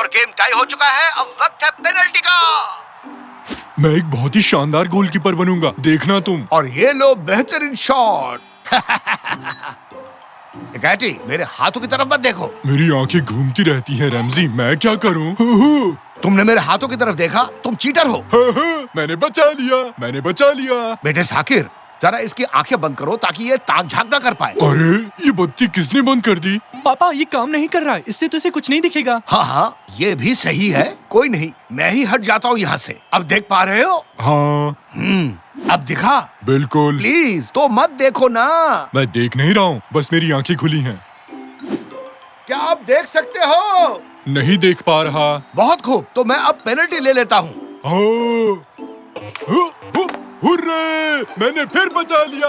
और game tie हो चुका है। अब वक्त है पेनल्टी का। मैं एक बहुत ही शानदार गोलकीपर बनूंगा, देखना तुम। और ये लो बेहतरीन शॉट। निकाटी, मेरे हाथों की तरफ मत देखो। मेरी आंखें घूमती रहती हैं रैमजी, मैं क्या करूं? तुमने मेरे हाथों की तरफ देखा, तुम चीटर हो। मैंने बचा लिया। बेटे साकिर, जरा इसकी आंखें बंद करो ताकि ये ताक झांक ना कर पाए। अरे ये बत्ती किसने बंद कर दी? पापा ये काम नहीं कर रहा है, इससे तो इसे कुछ नहीं दिखेगा। हाँ, ये भी सही है। कोई नहीं, मैं ही हट जाता हूँ यहाँ से। अब देख पा रहे हो? हाँ अब दिखा? बिल्कुल। प्लीज तो मत देखो ना। मैं देख नहीं रहा हूँ, बस मेरी आंखें खुली हैं। क्या आप देख सकते हो? नहीं देख पा रहा। बहुत खूब, तो मैं अब पेनल्टी ले लेता हूँ। हुर्रे! मैंने फिर बचा लिया।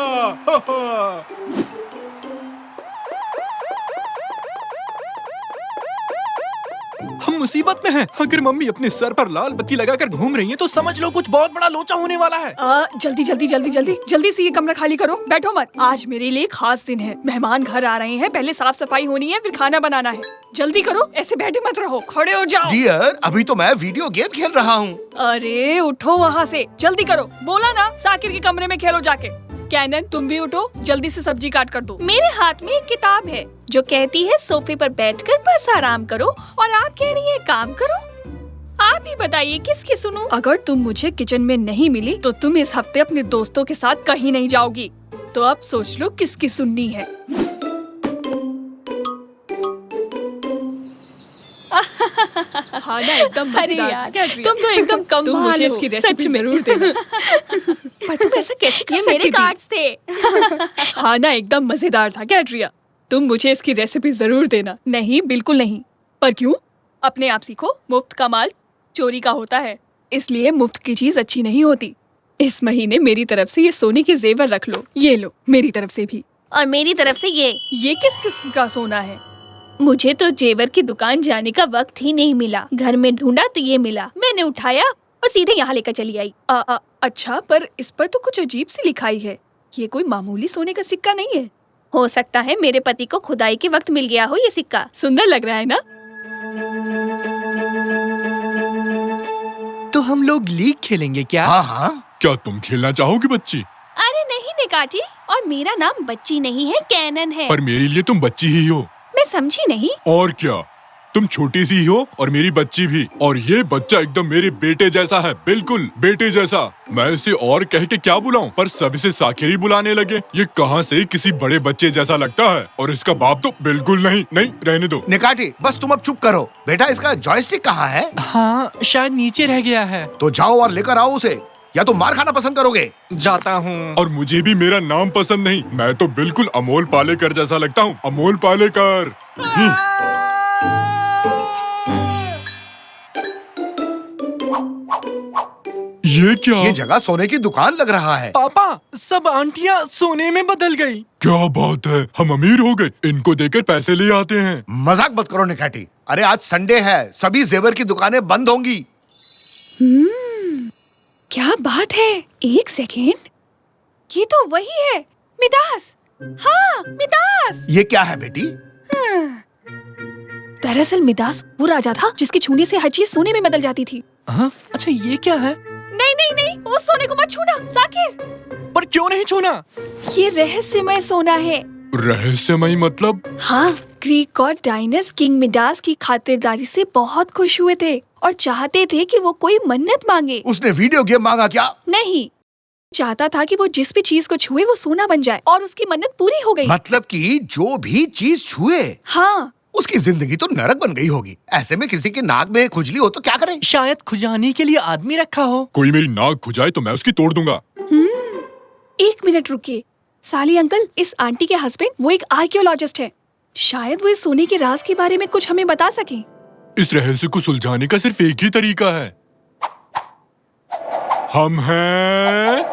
हम मुसीबत में हैं। अगर मम्मी अपने सर पर लाल बत्ती लगाकर घूम रही हैं, तो समझ लो कुछ बहुत बड़ा लोचा होने वाला है। जल्दी से ये कमरा खाली करो, बैठो मत। आज मेरे लिए खास दिन है, मेहमान घर आ रहे हैं, पहले साफ सफाई होनी है, फिर खाना बनाना है। जल्दी करो, ऐसे बैठे मत रहो, खड़े हो जाओ। डियर, अभी तो मैं वीडियो गेम खेल रहा हूँ। अरे उठो वहाँ से, जल्दी करो। बोला ना साकिर के कमरे में खेलो जाके। कैनन, तुम भी उठो, जल्दी से सब्जी काट कर दो। मेरे हाथ में एक किताब है जो कहती है सोफे पर बैठकर बस आराम करो, और आप कह रही है काम करो। आप ही बताइए किसकी सुनूं? अगर तुम मुझे किचन में नहीं मिली तो तुम इस हफ्ते अपने दोस्तों के साथ कहीं नहीं जाओगी। तो अब सोच लो किसकी सुननी है। खाना एकदम अरे मजेदार यार, था, कैटरीना। तुम तो एकदम कमाल तुम मुझे हो, इसकी रेसिपी सच में। जरूर देना। पर तुम ऐसा कैसे कर ये सकती मेरे थी? कार्ड्स थे। खाना एकदम मजेदार था कैटरिया। तुम मुझे इसकी रेसिपी जरूर देना। नहीं, बिल्कुल नहीं। पर क्यों? अपने आप सीखो, मुफ्त का माल चोरी का होता है, इसलिए मुफ्त की चीज अच्छी नहीं होती। इस महीने मेरी तरफ से ये सोने के जेवर रख लो। ये लो, मेरी तरफ से भी। और मेरी तरफ से ये किस किस्म का सोना है? मुझे तो जेवर की दुकान जाने का वक्त ही नहीं मिला। घर में ढूंढा तो ये मिला, मैंने उठाया और सीधे यहाँ लेकर चली आई। अच्छा, पर इस पर तो कुछ अजीब सी लिखाई है। ये कोई मामूली सोने का सिक्का नहीं है। हो सकता है मेरे पति को खुदाई के वक्त मिल गया हो ये सिक्का। सुंदर लग रहा है ना? तो हम लोग लीग खेलेंगे क्या? हाँ हाँ। क्या तुम खेलना चाहोगी बच्ची? अरे नहीं निकाची, और मेरा नाम बच्ची नहीं है, कैनन है। पर मेरे लिए तुम बच्ची ही हो। मैं समझी नहीं। और क्या, तुम छोटी सी हो और मेरी बच्ची भी। और ये बच्चा एकदम मेरे बेटे जैसा है, बिल्कुल बेटे जैसा। मैं इसे और कह के क्या बुलाऊं, पर सब इसे साकिर ही बुलाने लगे। ये कहाँ से किसी बड़े बच्चे जैसा लगता है। और इसका बाप तो बिल्कुल नहीं। नहीं, रहने दो। निकाटी, बस तुम अब चुप करो। बेटा, इसका जॉयस्टिक कहाँ है? हाँ, शायद नीचे रह गया है। तो जाओ और लेकर आओ उसे, या तो मार खाना पसंद करोगे? जाता हूँ। और मुझे भी मेरा नाम पसंद नहीं। मैं तो बिल्कुल अमोल पालेकर जैसा लगता हूँ, अमोल पालेकर। ये क्या? ये जगह सोने की दुकान लग रहा है। पापा, सब आंटियाँ सोने में बदल गई। क्या बात है, हम अमीर हो गए। इनको देकर पैसे ले आते हैं। मजाक मत करो निकाटी। अरे आज संडे है, सभी जेवर की दुकानें बंद होंगी। क्या बात है, एक सेकेंड, ये तो वही है, मिदास। हाँ, मिदास। ये क्या है बेटी? दरअसल मिदास वो राजा था जिसके छूने से हर चीज सोने में बदल जाती थी। हाँ, अच्छा ये क्या है? नहीं, उस सोने को मत छूना साकिर। पर क्यों नहीं छूना? ये रहस्यमय सोना है। रहस्यमय मतलब? हाँ, ग्रीक गॉड डायनस किंग मिडास की खातिरदारी से बहुत खुश हुए थे और चाहते थे कि वो कोई मन्नत मांगे। उसने वीडियो गेम मांगा क्या? नहीं, चाहता था कि वो जिस भी चीज को छुए वो सोना बन जाए, और उसकी मन्नत पूरी हो गई। मतलब कि जो भी चीज छुए, हाँ, उसकी जिंदगी तो नरक बन गई होगी। ऐसे में किसी के नाक में खुजली हो तो क्या करे? शायद खुजाने के लिए आदमी रखा हो। कोई मेरी नाक खुजाए तो मैं उसकी तोड़ दूंगा। 1 मिनट रुकिए। साली अंकल, इस आंटी के हस्बैंड वो एक आर्कियोलॉजिस्ट है। शायद वो इस सोने के राज के बारे में कुछ हमें बता सके। इस रहस्य को सुलझाने का सिर्फ एक ही तरीका है। हम हैं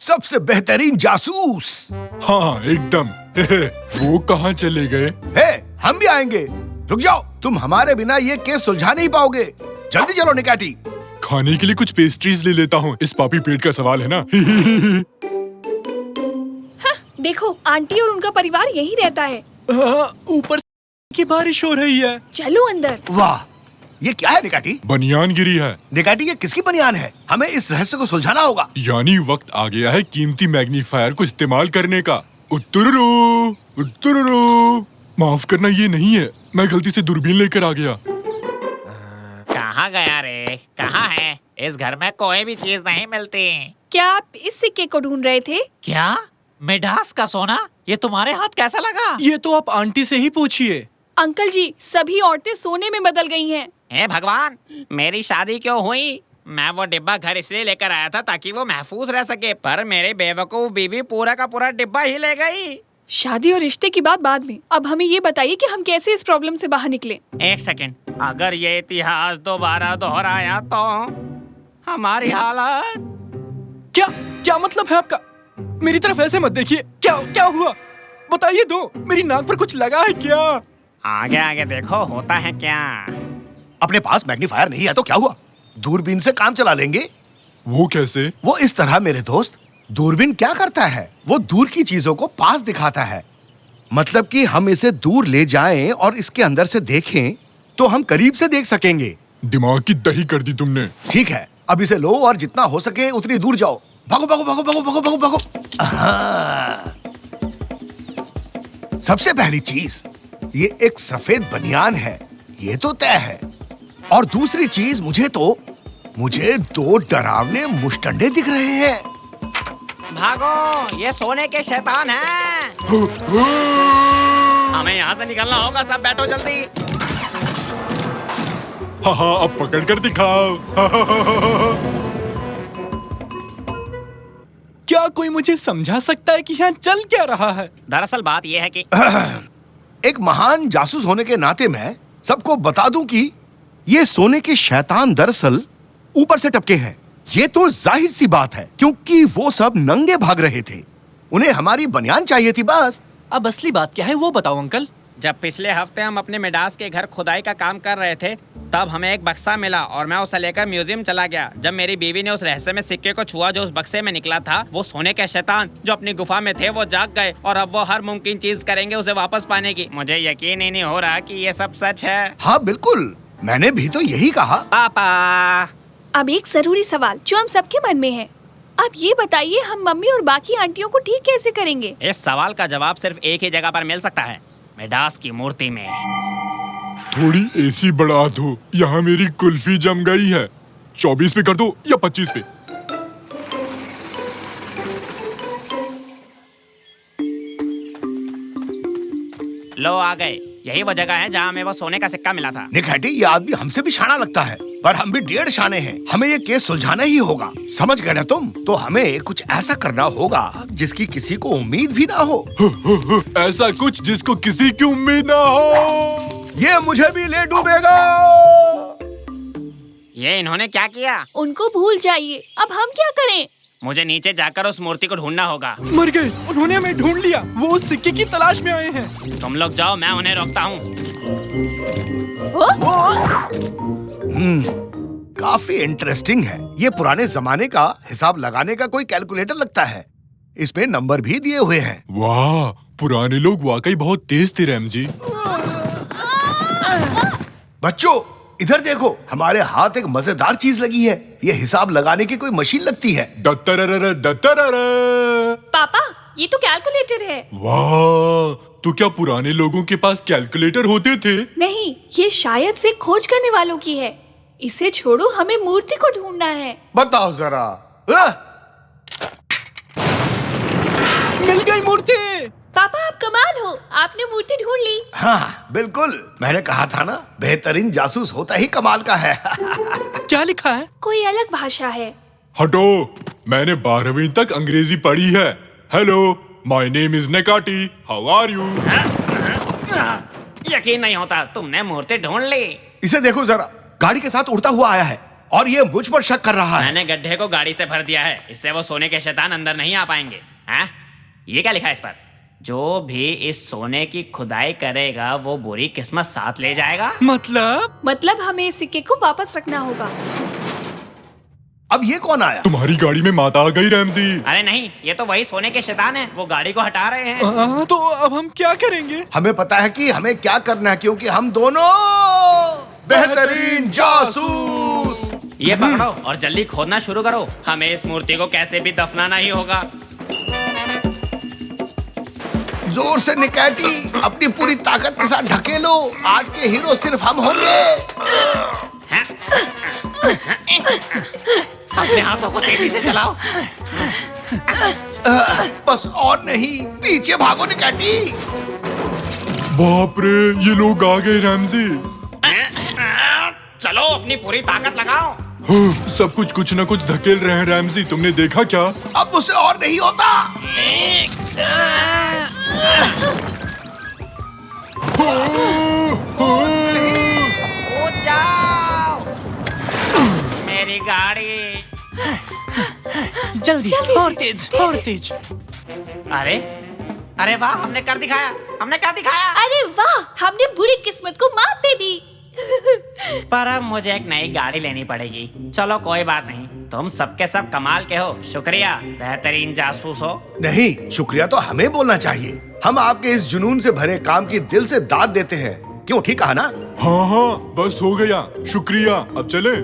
सबसे बेहतरीन जासूस। हाँ, एकदम। वो कहाँ चले गए? हे, हम भी आएंगे। रुक जाओ, तुम हमारे बिना ये केस सुलझा नहीं पाओगे। जल्दी चलो निकाटी। खाने के लिए कुछ पेस्ट्रीज ले लेता हूँ। इस पापी पेट का सवाल है ना। देखो, आंटी और उनका परिवार यही रहता है। हाँ, ऊपर की बारिश हो रही है। चलो अंदर। वाह, ये क्या है निकाटी? बनियान गिरी है। निकाटी ये किसकी बनियान है? हमें इस रहस्य को सुलझाना होगा। यानी वक्त आ गया है कीमती मैग्नीफायर को इस्तेमाल करने का। उत्तुरुरु, उत्तुरुरु। माफ करना, ये नहीं है, मैं गलती से दूरबीन लेकर आ गया। कहाँ गया रे? कहाँ है? इस घर में कोई भी चीज नहीं मिलती। क्या आप इस सिक्के को ढूंढ रहे थे? क्या? मिडास का सोना? ये तुम्हारे हाथ कैसा लगा? ये तो आप आंटी से ही पूछिए। अंकल जी, सभी औरतें सोने में बदल गई हैं। हे भगवान, मेरी शादी क्यों हुई? मैं वो डिब्बा घर इसलिए लेकर आया था ताकि वो महफूज रह सके, पर मेरी बेवकूफ बीवी पूरा का पूरा डिब्बा ही ले गई। शादी और रिश्ते की बात बाद में, अब हमें ये बताइए कि हम कैसे इस प्रॉब्लम से बाहर निकले। एक सेकंड, अगर ये इतिहास दोबारा दोहराया तो हमारी हालत। क्या क्या मतलब है आपका? मेरी तरफ ऐसे मत देखिए। क्या क्या हुआ? बताइए दो, मेरी नाक पर कुछ लगा है क्या? आगे आगे देखो, होता है क्या। अपने पास मैग्नीफायर नहीं है तो क्या हुआ? दूरबीन से काम चला लेंगे। वो कैसे? वो इस तरह मेरे दोस्त, दूरबीन क्या करता है? वो दूर की चीजों को पास दिखाता है। मतलब कि हम इसे दूर ले जाएं और इसके अंदर से देखें तो हम करीब से देख सकेंगे। दिमाग की दही कर दी तुमने। ठीक है, अब इसे लो और जितना हो सके उतनी दूर जाओ। भागो भागो भागो भागो भागो भागो भागो। हाँ। सबसे पहली चीज, ये एक सफेद बनियान है, ये तो तय है। और दूसरी चीज, मुझे दो डरावने मुश्तंडे दिख रहे हैं। भागो, ये सोने के शैतान हैं। हमें यहाँ से निकलना होगा, सब बैठो जल्दी। हाँ, अब पकड़ कर दिखाओ। क्या कोई मुझे समझा सकता है कि यहाँ चल क्या रहा है? दरअसल बात यह है कि एक महान जासूस होने के नाते मैं सबको बता दूं कि ये सोने के शैतान दरअसल ऊपर से टपके हैं। ये तो जाहिर सी बात है, क्योंकि वो सब नंगे भाग रहे थे। उन्हें हमारी बनियान चाहिए थी बस। अब असली बात क्या है वो बताओ अंकल। जब पिछले हफ्ते हम अपने मिडास के घर खुदाई का काम कर रहे थे, तब हमें एक बक्सा मिला और मैं उसे लेकर म्यूजियम चला गया। जब मेरी बीवी ने उस रहस्य में सिक्के को छुआ जो उस बक्से में निकला था, वो सोने के शैतान जो अपनी गुफा में थे वो जाग गए और अब वो हर मुमकिन चीज करेंगे उसे वापस पाने की। मुझे यकीन ही नहीं हो रहा कि ये सब सच है। हाँ बिल्कुल, मैंने भी तो यही कहा। पापा, अब एक जरूरी सवाल जो हम सबके मन में है। अब ये बताइए, हम मम्मी और बाकी आंटियों को ठीक कैसे करेंगे? इस सवाल का जवाब सिर्फ एक ही जगह पर मिल सकता है, मिडास की मूर्ति में। थोड़ी एसी बढ़ा दो, यहाँ मेरी कुल्फी जम गई है। 24 पे कर दो या 25 पे। लो आ गए, यही वो जगह है जहाँ हमें वो सोने का सिक्का मिला था। निखाटी, ये आदमी हमसे भी शाना लगता है, पर हम भी 1.5 शाने हैं। हमें ये केस सुलझाना ही होगा, समझ गए ना तुम? तो हमें कुछ ऐसा करना होगा जिसकी किसी को उम्मीद भी ना हो। ऐसा कुछ जिसको किसी की उम्मीद ना हो। ये मुझे भी ले डूबेगा। ये इन्होंने क्या किया? उनको भूल जाइए, अब हम क्या करें? मुझे नीचे जाकर उस मूर्ति को ढूंढना होगा। मर गए, उन्होंने हमें ढूंढ लिया। वो उस सिक्के की तलाश में आए हैं। तुम लोग जाओ, मैं उन्हें रोकता हूँ। काफी इंटरेस्टिंग है। ये पुराने जमाने का हिसाब लगाने का कोई कैलकुलेटर लगता है। इसमें नंबर भी दिए हुए हैं। वाह, पुराने लोग वाकई बहुत तेज थे रैम जी। बच्चों इधर देखो, हमारे हाथ एक मजेदार चीज लगी है। ये हिसाब लगाने की कोई मशीन लगती है। दत्तररर, दत्तररर। पापा, ये तो कैलकुलेटर है। वाह, तो क्या पुराने लोगों के पास कैलकुलेटर होते थे? नहीं, ये शायद से खोज करने वालों की है। इसे छोड़ो, हमें मूर्ति को ढूंढना है। बताओ जरा। मिल गई मूर्ति। पापा आप कमाल हो, आपने मूर्ति ढूंढ ली। हाँ बिल्कुल, मैंने कहा था ना, बेहतरीन जासूस होता ही कमाल का है। क्या लिखा है? कोई अलग भाषा है। हटो, मैंने 12वीं तक अंग्रेजी पढ़ी है। Hello, my name is Necati, how are you? यकीन नहीं होता, तुमने मूर्ति ढूंढ ली। इसे देखो जरा, गाड़ी के साथ उड़ता हुआ आया है और ये मुझ पर शक कर रहा है। मैंने गड्ढे को गाड़ी से भर दिया है, इससे वो सोने के शैतान अंदर नहीं आ पाएंगे। हैं? ये क्या लिखा है इस पर? जो भी इस सोने की खुदाई करेगा वो बुरी किस्मत साथ ले जाएगा। मतलब हमें इस सिक्के को वापस रखना होगा। अब ये कौन आया? तुम्हारी गाड़ी में माता आ गई रैमजी। अरे नहीं, ये तो वही सोने के शैतान है, वो गाड़ी को हटा रहे हैं। तो अब हम क्या करेंगे? हमें पता है कि हमें क्या करना है, क्योंकि हम दोनों बेहतरीन जासूस। ये पकड़ो और जल्दी खोदना शुरू करो। हमें इस मूर्ति को कैसे भी दफनाना ही होगा। जोर से निकैटी, अपनी पूरी ताकत के साथ ढकेलो। आज के हीरो सिर्फ हम होंगे। अपने हाथों को तेजी से चलाओ। बस और नहीं, पीछे भागो निकैटी। बाप रे, ये लोग आ गए रैमजी। चलो अपनी पूरी ताकत लगाओ। सब कुछ ना कुछ धकेल रहे हैं रैमजी, तुमने देखा क्या? अब मुझसे और नहीं होता। कूद जाओ। मेरी गाड़ी। जल्दी और तेज और तेज। अरे अरे वाह, हमने कर दिखाया, हमने कर दिखाया। अरे वाह, हमने बुरी किस्मत को मात दे दी। पर अब मुझे एक नई गाड़ी लेनी पड़ेगी। चलो कोई बात नहीं, तुम सबके सब कमाल के हो। शुक्रिया, बेहतरीन जासूस हो। नहीं, शुक्रिया तो हमें बोलना चाहिए। हम आपके इस जुनून से भरे काम की दिल से दाद देते हैं। क्यों, ठीक कहा ना? हाँ हाँ, बस हो गया, शुक्रिया। अब चले।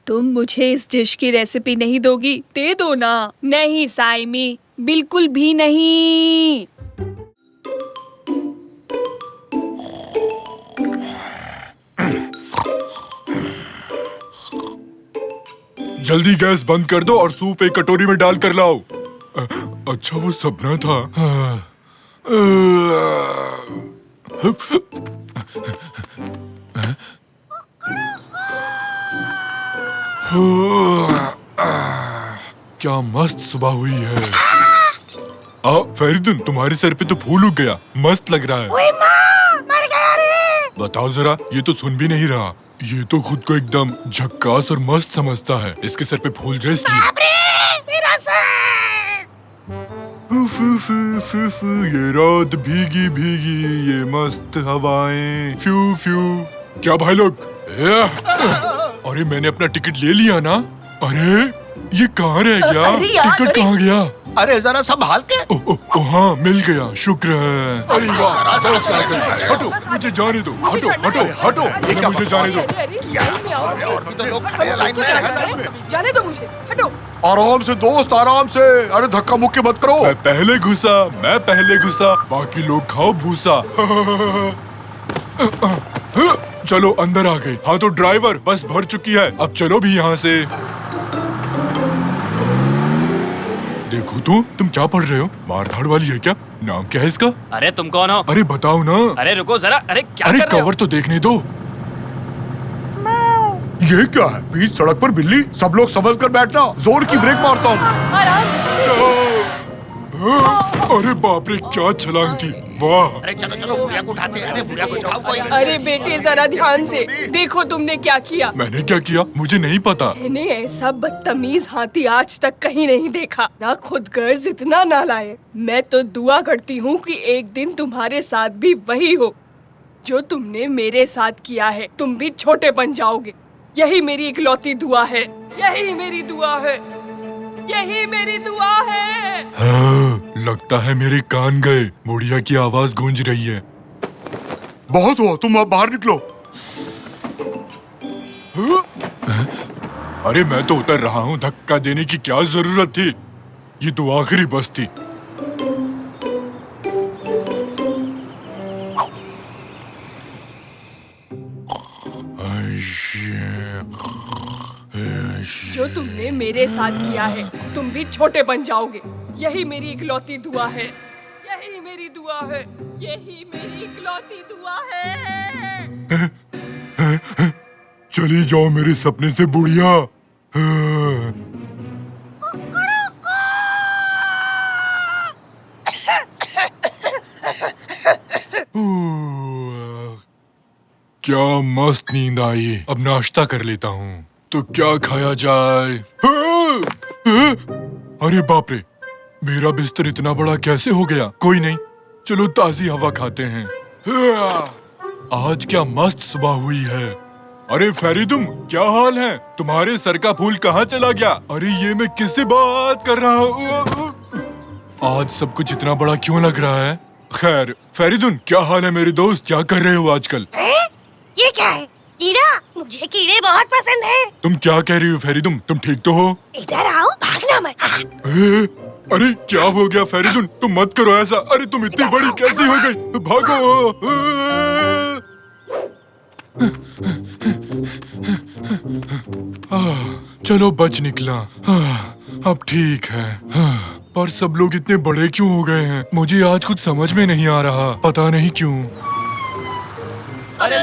तुम मुझे इस डिश की रेसिपी नहीं दोगी? दे दो ना। नहीं साइमी, बिल्कुल भी नहीं। जल्दी गैस बंद कर दो और सूप एक कटोरी में डाल कर लाओ। अच्छा, वो सपना था। क्या मस्त सुबह हुई है। फरीदुन, तुम्हारे सर पे तो फूल उग गया, मस्त लग रहा है। ओए माँ, मर गया रे। बताओ जरा, ये तो सुन भी नहीं रहा। ये तो खुद को एकदम झक्कास और मस्त समझता है। इसके सर पे फूल जाए इसलिए। बाप रे, मेरा सर। ये रात भीगी भीगी, ये मस्त हवाएं, फ्यू फ्यू। क्या भाई लोग? अरे मैंने अपना टिकट ले लिया ना। अरे ये कहाँ रह गया? टिकट कहाँ गया? अरे जरा संभाल के। हाँ, मिल गया, शुक्र है। अरे वाह, हटो, मुझे जाने दो। हटो हटो हटो, मुझे जाने दो। और भी तो लोग खड़े हैं लाइन में। जाने दो मुझे, हटो। आराम से दोस्त, आराम से। अरे धक्का मुक्की मत करो। मैं पहले घुसा, बाकी लोग खाओ भूसा। चलो अंदर आ गए। हाँ तो ड्राइवर, बस भर चुकी है, अब चलो भी यहाँ से। देखो तो, तुम क्या पढ़ रहे हो? मारधाड़ वाली है क्या? नाम क्या है इसका? अरे तुम कौन हो? अरे बताओ ना। अरे रुको जरा, अरे क्या अरे कर रहे हो? कवर तो देखने दो। ये क्या है? बीच सड़क पर बिल्ली? सब लोग समझ कर बैठना, जोर की ब्रेक मारता हूँ। अरे बाप रे, क्या छलांग थी, वाह। अरे चलो चलो, बुढ़िया को उठाते हैं। अरे बुढ़िया को उठाओ कोई। अरे बेटे, जरा ध्यान से देखो तुमने क्या किया। मैंने क्या किया? मुझे नहीं पता। मैंने ऐसा बदतमीज हाथी आज तक कहीं नहीं देखा। ना खुद गर्ज इतना ना लाए। मैं तो दुआ करती हूँ कि एक दिन तुम्हारे साथ भी वही हो जो तुमने मेरे साथ किया है। तुम भी छोटे बन जाओगे। यही मेरी इकलौती दुआ है। यही मेरी दुआ है। यही मेरी दुआ है। हाँ, लगता है मेरे कान गए। बुढ़िया की आवाज गूंज रही है। बहुत हुआ, तुम अब बाहर निकलो। अरे मैं तो उतर रहा हूँ, धक्का देने की क्या जरूरत थी? ये तो आखिरी बस थी। जो तुमने मेरे साथ किया है, तुम भी छोटे बन जाओगे। यही मेरी इकलौती दुआ है। यही मेरी दुआ है। यही मेरी इकलौती दुआ है। चली जाओ मेरे सपने से बुढ़िया। क्या मस्त नींद आई। अब नाश्ता कर लेता हूँ। तो क्या खाया जाए? अरे बाप रे, मेरा बिस्तर इतना बड़ा कैसे हो गया? कोई नहीं, चलो ताजी हवा खाते हैं। आज क्या मस्त सुबह हुई है। अरे फरीदुम, क्या हाल है? तुम्हारे सर का फूल कहाँ चला गया? अरे ये मैं किससे बात कर रहा हूँ? आज सब कुछ इतना बड़ा क्यों लग रहा है? खैर फेरिदुन, क्या हाल है मेरे दोस्त? क्या कर रहे हो आजकल? ये क्या है? कीड़ा? मुझे कीड़े बहुत पसंद है। तुम क्या कह रही हो फेरिदुन? तुम ठीक तो हो? इधर आओ, भागना मत। अरे क्या हो गया फेरिदुन? तुम मत करो ऐसा। अरे तुम इतनी बड़ी कैसी हो गई? भागो। चलो बच निकला। अब ठीक है। पर सब लोग इतने बड़े क्यों हो गए हैं? मुझे आज कुछ समझ में नहीं आ रहा, पता नहीं क्यों। अरे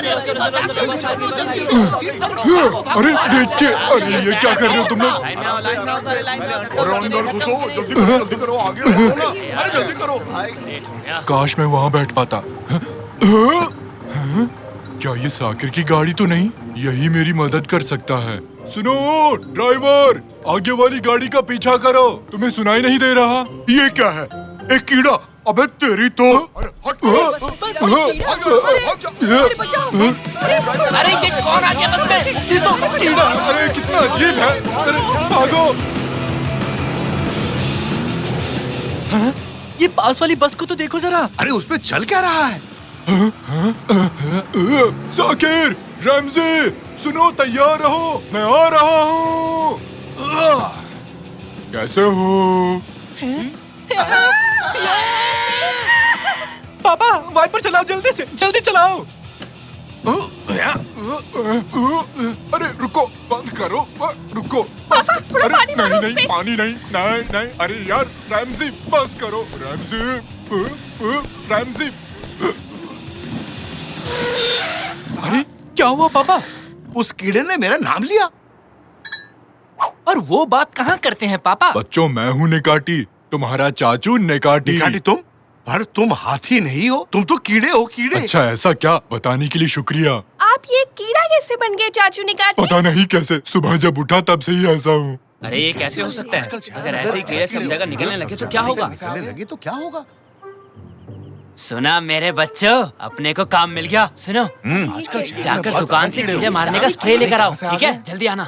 देख के, अरे ये क्या कर रहे हो तुम लोग? अंदर घुसो, जल्दी करो, आगे बढ़ो ना। अरे जल्दी करो भाई। काश मैं वहाँ बैठ पाता। क्या ये साकिर की गाड़ी तो नहीं? यही मेरी मदद कर सकता है। सुनो ड्राइवर, आगे वाली गाड़ी का पीछा करो। तुम्हें सुनाई नहीं दे रहा? ये क्या है? एक कीड़ा? अबे तेरी तो। अरे हट। अरे ये कौन आ गया बस में? ये तो कीड़ा। अरे कितना अजीब है। अरे भागो। ये पास वाली बस को तो देखो जरा। अरे उसमें चल क्या रहा है? साकिर, रमजी, सुनो, तैयार रहो, मैं आ रहा हूँ। कैसे हो? पापा वाइपर चलाओ, जल्दी से, जल्दी चलाओ। अरे रुको, बंद करो, रुको, बस। थोड़ा अरे पानी मारो नहीं, उस पे। पानी नहीं, नहीं, अरे यार रैमजी, बस करो, रैमजी, रैमजी। अरे क्या हुआ पापा? उस कीड़े ने मेरा नाम लिया। और वो बात कहाँ करते हैं पापा? बच्चों, मैं हूँ नेकाटी, तुम्हारा चाचू नेकाटी। निकाटी तुम? पर तुम हाथी नहीं हो, तुम तो कीड़े हो, कीड़े। अच्छा ऐसा क्या? बताने के लिए शुक्रिया। आप ये कीड़ा कैसे बन गए चाचू निकाटी? पता नहीं कैसे, सुबह जब उठा तब से ही ऐसा हूँ। अरे ये कैसे हो सकता है? अगर ऐसे ही कीड़े सब जगह निकलने लगे तो क्या होगा? निकलने लगे तो क्या होगा? सुना मेरे बच्चों, अपने को काम मिल गया। सुनो, आजकल जाकर दुकान से कीड़े मारने का स्प्रे लेकर आओ, ठीक है? जल्दी आना।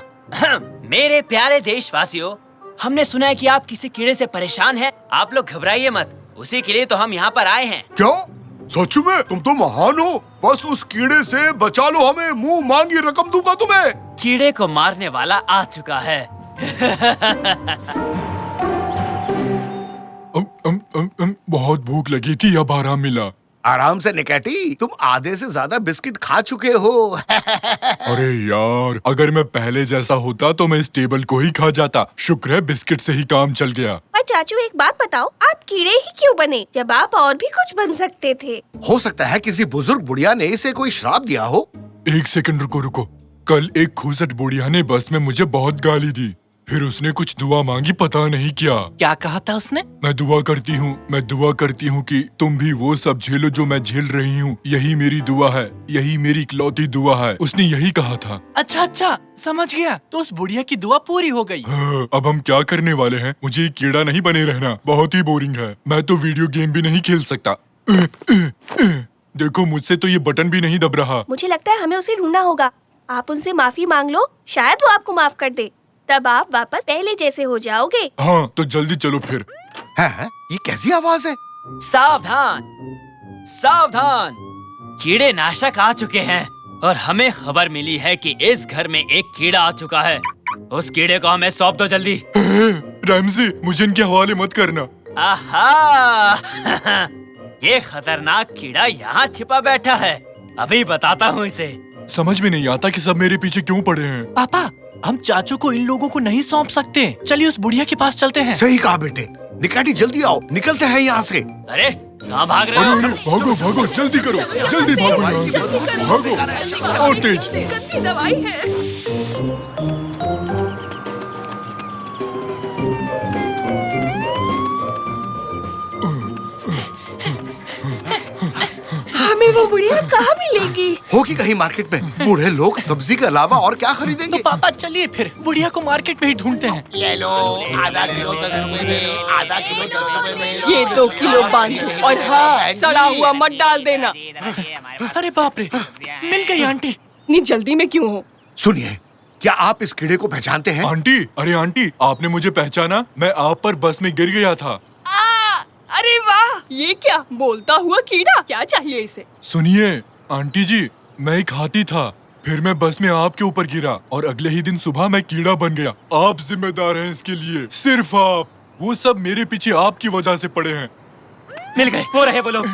मेरे प्यारे देशवासियों, हमने सुना है कि आप किसी कीड़े से परेशान हैं। आप लोग घबराइए मत, उसी के लिए तो हम यहाँ पर आए हैं। क्या? सच में? तुम तो महान हो। बस उस कीड़े से बचा लो हमें, मुंह मांगी रकम दूंगा तुम्हें। कीड़े को मारने वाला आ चुका है। बहुत भूख लगी थी, अब आराम मिला। आराम से निकाटी, तुम आधे से ज्यादा बिस्किट खा चुके हो। अरे यार, अगर मैं पहले जैसा होता तो मैं इस टेबल को ही खा जाता। शुक्र है बिस्किट से ही काम चल गया। पर चाचू एक बात बताओ, आप कीड़े ही क्यों बने जब आप और भी कुछ बन सकते थे? हो सकता है किसी बुजुर्ग बुढ़िया ने इसे कोई श्राप दिया हो। एक सेकंड रुको। कल एक खूसट बुढ़िया ने बस में मुझे बहुत गाली दी। फिर उसने कुछ दुआ मांगी, पता नहीं क्या कहा था उसने? मैं दुआ करती हूँ कि तुम भी वो सब झेलो जो मैं झेल रही हूँ। यही मेरी दुआ है, यही मेरी इकलौती दुआ है। उसने यही कहा था। अच्छा, समझ गया। तो उस बुढ़िया की दुआ पूरी हो गई। हाँ, अब हम क्या करने वाले हैं? मुझे एक कीड़ा नहीं बने रहना, बहुत ही बोरिंग है। मैं तो वीडियो गेम भी नहीं खेल सकता। देखो, मुझसे तो ये बटन भी नहीं दब रहा। मुझे लगता है हमें उसे ढूंढना होगा। आप उनसे माफी मांग लो, शायद वो आपको माफ कर दे। तब आप वापस पहले जैसे हो जाओगे। हाँ, तो जल्दी चलो फिर। है? ये कैसी आवाज है? सावधान, सावधान, कीड़े नाशक आ चुके हैं और हमें खबर मिली है कि इस घर में एक कीड़ा आ चुका है। उस कीड़े को हमें सौंप दो जल्दी। रैमजी, मुझे इनके हवाले मत करना। आहा! ये खतरनाक कीड़ा यहाँ छिपा बैठा है। अभी बताता हूँ इसे। समझ में नहीं आता कि सब मेरे पीछे क्यों पड़े हैं। पापा, हम चाचू को इन लोगों को नहीं सौंप सकते। चलिए उस बुढ़िया के पास चलते हैं। सही कहा बेटे। निकाटी जल्दी आओ, निकलते हैं यहाँ से। अरे कहाँ भाग रहे अरे, हो? भागो, जल्दी करो, जल्दी भागो यहाँ से। भागो, और तेज। गंदी दवाई है। हमें वो बुढ़िया कहाँ मिलेगी? होगी कहीं मार्केट में। बूढ़े लोग सब्जी के अलावा और क्या खरीदेंगे? तो पापा चलिए फिर बुढ़िया को मार्केट में ही ढूंढते हैं। ले लो, आधा किलो 10 रुपए में, आधा किलो 10 रुपए में। ये 2 किलो बांधो और हाँ, सड़ा हुआ मत डाल देना। अरे बाप रे, मिल गई आंटी। इतनी जल्दी में क्यों हो? सुनिए, क्या आप इस कीड़े को पहचानते हैं? आंटी, अरे आंटी, आपने मुझे पहचाना? मैं आप पर बस में गिर गया था। अरे वाह, ये क्या बोलता हुआ कीड़ा? क्या चाहिए इसे? सुनिए आंटी जी, मैं एक हाथी था, फिर मैं बस में आपके ऊपर गिरा और अगले ही दिन सुबह मैं कीड़ा बन गया। आप जिम्मेदार हैं इसके लिए, सिर्फ आप। वो सब मेरे पीछे आपकी वजह से पड़े हैं। मिल गए, वो रहे वो लोग।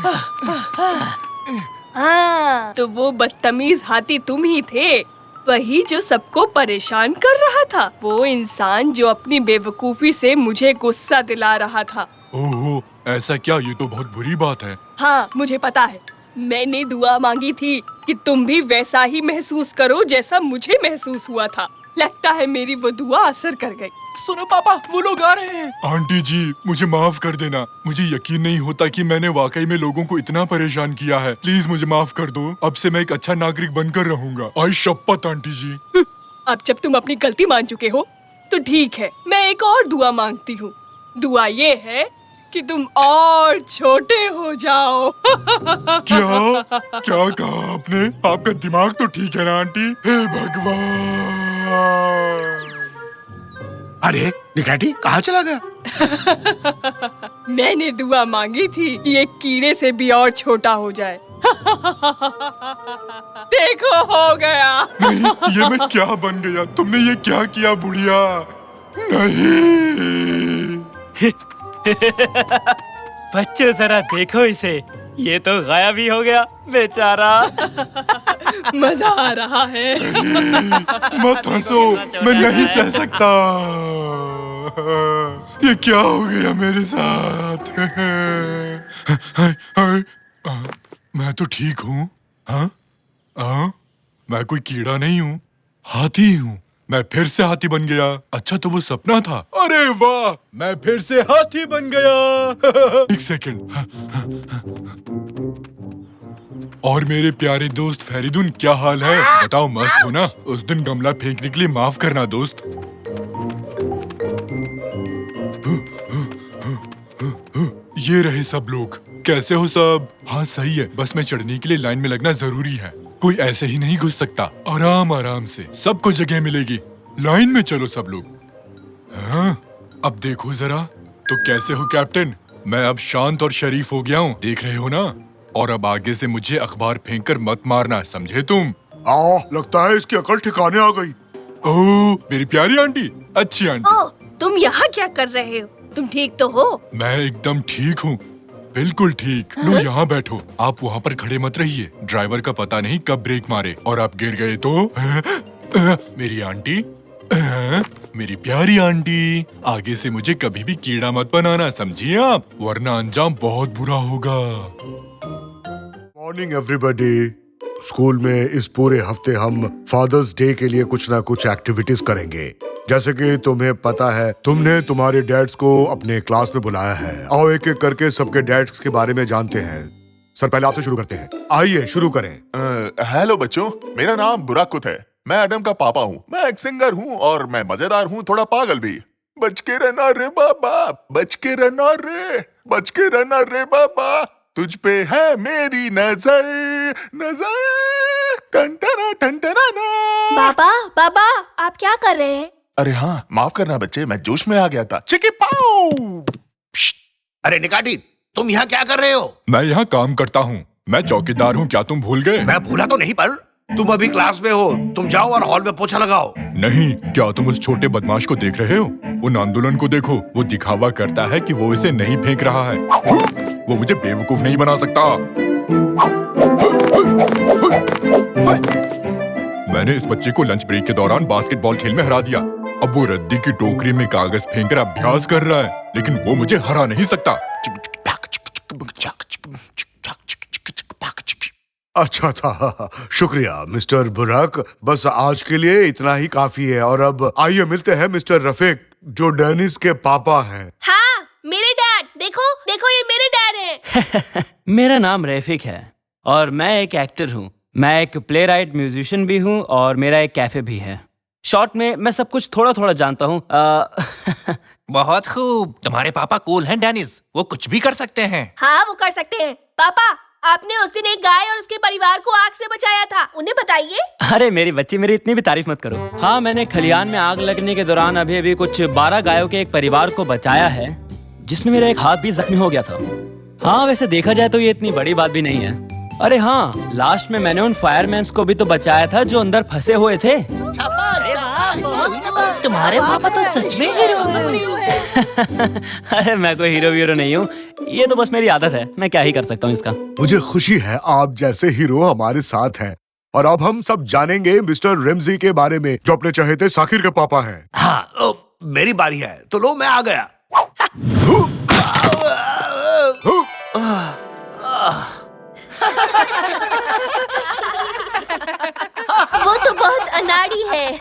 हाँ, तो वो बदतमीज हाथी तुम ही थे, वही जो सबको परेशान कर रहा था, वो इंसान जो अपनी बेवकूफी से मुझे गुस्सा दिला रहा था। ओहो, ऐसा क्या? ये तो बहुत बुरी बात है। हाँ, मुझे पता है। मैंने दुआ मांगी थी कि तुम भी वैसा ही महसूस करो जैसा मुझे महसूस हुआ था। लगता है मेरी वो दुआ असर कर गई। सुनो पापा, वो लोग आ रहे हैं। आंटी जी, मुझे माफ कर देना। मुझे यकीन नहीं होता कि मैंने वाकई में लोगों को इतना परेशान किया है। प्लीज मुझे माफ कर दो। अब से मैं एक अच्छा नागरिक बनकर रहूंगा। आई शपथ आंटी जी। अब जब तुम अपनी गलती मान चुके हो तो ठीक है, मैं एक और दुआ मांगती हूँ। दुआ ये है कि तुम और छोटे हो जाओ। क्या क्या कहा आपने? आपका दिमाग तो ठीक है ना आंटी? हे भगवान! अरे निकाटी कहाँ चला गया? मैंने दुआ मांगी थी कि एक कीड़े से भी और छोटा हो जाए। देखो, हो गया। नहीं, ये मैं क्या बन गया? तुमने ये क्या किया बुढ़िया? नहीं। बच्चों जरा देखो इसे, ये तो गायब ही हो गया बेचारा। मजा आ रहा है। मत हंसो, मैं नहीं सह सकता। ये क्या हो गया मेरे साथ? मैं तो ठीक हूँ। हाँ? मैं कोई कीड़ा नहीं हूँ, हाथी हूँ। मैं फिर से हाथी बन गया। अच्छा, तो वो सपना था। अरे वाह, मैं फिर से हाथी बन गया। एक सेकंड। और मेरे प्यारे दोस्त फेरिदुन, क्या हाल है? बताओ, मस्त हो ना? उस दिन गमला फेंकने के लिए माफ करना दोस्त। ये रहे सब लोग। कैसे हो सब? हाँ सही है, बस में चढ़ने के लिए लाइन में लगना जरूरी है। कोई ऐसे ही नहीं घुस सकता। आराम आराम से, सबको जगह मिलेगी। लाइन में चलो सब लोग। हाँ, अब देखो जरा। तो कैसे हो कैप्टन? मैं अब शांत और शरीफ हो गया हूँ, देख रहे हो ना? और अब आगे से मुझे अखबार फेंककर मत मारना, समझे तुम? लगता है इसकी अकल ठिकाने आ गई। ओह, मेरी प्यारी आंटी, अच्छी आंटी। ओह, तुम यहाँ क्या कर रहे हो? तुम ठीक तो हो? मैं एकदम ठीक हूँ, बिल्कुल ठीक। लो यहाँ बैठो। आप वहाँ पर खड़े मत रहिए, ड्राइवर का पता नहीं कब ब्रेक मारे और आप गिर गए तो। मेरी आंटी, मेरी प्यारी आंटी, आगे से मुझे कभी भी कीड़ा मत बनाना, समझिए आप? वरना अंजाम बहुत बुरा होगा। Morning everybody. स्कूल में इस पूरे हफ्ते हम फादर्स डे के लिए कुछ ना कुछ एक्टिविटीज करेंगे। जैसे कि तुम्हें पता है, तुमने तुम्हारे डैड्स को अपने क्लास में बुलाया है। आओ एक एक करके सबके डैड्स के बारे में जानते हैं। सर, पहले आपसे शुरू करते हैं। आइए शुरू करें। हेलो बच्चों, मेरा नाम बुराकुत है। मैं एडम का पापा हूँ। मैं एक सिंगर हूँ और मैं मजेदार हूँ, थोड़ा पागल भी। बच के रहना रे बाबा, बच के रहना रे, बच के रहना रे बाबा, तुझ पे है मेरी नजर, नजर, टंटना टंटना ना। बाबा, बाबा, आप क्या कर रहे हैं? अरे हाँ, माफ करना बच्चे, मैं जोश में आ गया था। चिकी पाओ। अरे निकाटी, तुम यहाँ क्या कर रहे हो? मैं यहाँ काम करता हूँ, मैं चौकीदार हूँ, क्या तुम भूल गए? मैं भूला तो नहीं, पर तुम अभी क्लास में हो। तुम जाओ और हॉल में पोछा लगाओ। नहीं, क्या तुम उस छोटे बदमाश को देख रहे हो? उन आंदोलन को देखो, वो दिखावा करता है कि वो इसे नहीं फेंक रहा है। वो मुझे बेवकूफ नहीं बना सकता। मैंने इस बच्चे को लंच ब्रेक के दौरान बास्केटबॉल खेल में हरा दिया। अब वो रद्दी की टोकरी में कागज फेंककर अभ्यास कर रहा है, लेकिन वो मुझे हरा नहीं सकता। अच्छा था, शुक्रिया मिस्टर बुराक। बस आज के लिए इतना ही काफी है। और अब आइए मिलते हैं मिस्टर रफीक, जो डेनिस के पापा हैं। हाँ, मेरे डैड। देखो देखो, ये मेरे डैड हैं। मेरा नाम रफीक है और मैं एक एक्टर हूँ। मैं एक प्ले राइट म्यूजिशियन भी हूँ और मेरा एक कैफे भी है। शॉर्ट में मैं सब कुछ थोड़ा थोड़ा जानता हूँ। बहुत खूब, तुम्हारे पापा कूल हैं डेनिस, वो कुछ भी कर सकते हैं। हाँ, वो कर सकते हैं। पापा, आपने उस दिन एक गाय और उसके परिवार को आग से बचाया था, उन्हें बताइए। अरे मेरी बच्ची, मेरी इतनी भी तारीफ मत करो। हाँ, मैंने खलियान में आग लगने के दौरान अभी कुछ 12 गायों के एक परिवार को बचाया है, जिसमें मेरा एक हाथ भी जख्मी हो गया था। हाँ, वैसे देखा जाए तो ये इतनी बड़ी बात भी नहीं है। अरे हाँ, लास्ट में मैंने उन फायरमैन्स को भी तो बचाया था जो अंदर फंसे हुए थे। तुम्हारे पापा तो सच में हीरो हैं। अरे मैं कोई हीरो वीरो नहीं हूँ, ये तो बस मेरी आदत है, मैं क्या ही कर सकता हूँ इसका। मुझे खुशी है आप जैसे हीरो हमारे साथ हैं। और अब हम सब जानेंगे मिस्टर रेमजी के बारे में, जो अपने चहेते साकिर के पापा हैं। हाँ, मेरी बारी है, तो लो मैं आ गया। वो तो बहुत अनाड़ी है।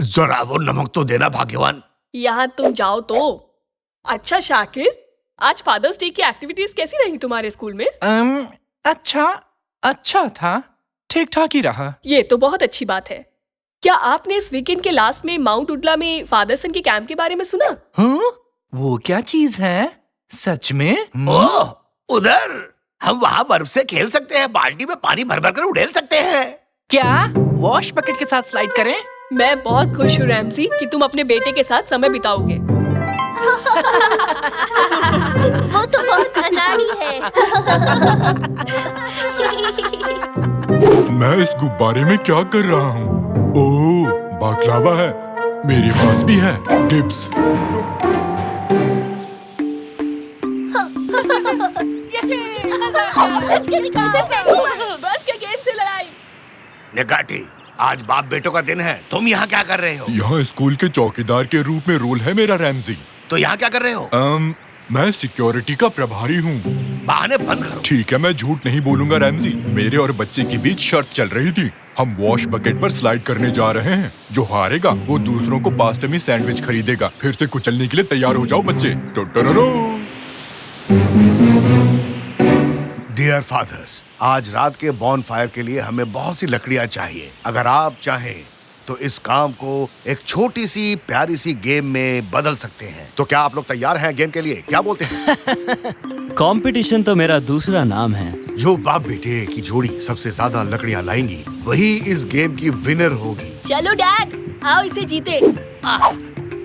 जरा वो नमक तो देना भाग्यवान। यहाँ तुम जाओ तो। अच्छा शाकिर, आज फादर्स डे की एक्टिविटीज कैसी रही तुम्हारे स्कूल में? अच्छा था, ठीक ठाक ही रहा। ये तो बहुत अच्छी बात है। क्या आपने इस वीकेंड के लास्ट में माउंट उडला में फादर सन के कैंप के बारे में सुना? हाँ? वो क्या चीज है? सच में? ओह, उधर हम वहाँ बर्फ से खेल सकते हैं, बाल्टी में पानी भर भर कर उड़ेल सकते हैं। क्या वॉश बकेट के साथ स्लाइड करें? मैं बहुत खुश हूँ रैमजी कि तुम अपने बेटे के साथ समय बिताओगे। वो तो बहुत अनाड़ी है। मैं इस गुब्बारे में क्या कर रहा हूँ? ओह, बाकलावा है। मेरे पास भी है डिप्स। बस के गेंद से लड़ाई। निगाटी, आज बाप बेटों का दिन है, तुम यहाँ क्या कर रहे हो? यहाँ स्कूल के चौकीदार के रूप में रोल है मेरा रैमजी। तो यहाँ क्या कर रहे हो? मैं सिक्योरिटी का प्रभारी हूँ। बहाने बंद करो। ठीक है, मैं झूठ नहीं बोलूंगा रैमजी। मेरे और बच्चे के बीच शर्त चल रही थी। हम वॉश बकेट पर स्लाइड करने जा रहे हैं। जो हारेगा वो दूसरों को पास्ता में सैंडविच खरीदेगा। फिर से कुचलने के लिए तैयार हो जाओ बच्चे। डियर फादर्स, आज रात के बॉन फायर के लिए हमें बहुत सी लकड़ियाँ चाहिए। अगर आप चाहें तो इस काम को एक छोटी सी प्यारी सी गेम में बदल सकते हैं। तो क्या आप लोग तैयार हैं गेम के लिए? क्या बोलते हैं? कंपटीशन तो मेरा दूसरा नाम है। जो बाप बेटे की जोड़ी सबसे ज्यादा लकड़ियाँ लाएंगी वही इस गेम की विनर होगी। चलो डैड, आओ इसे जीते।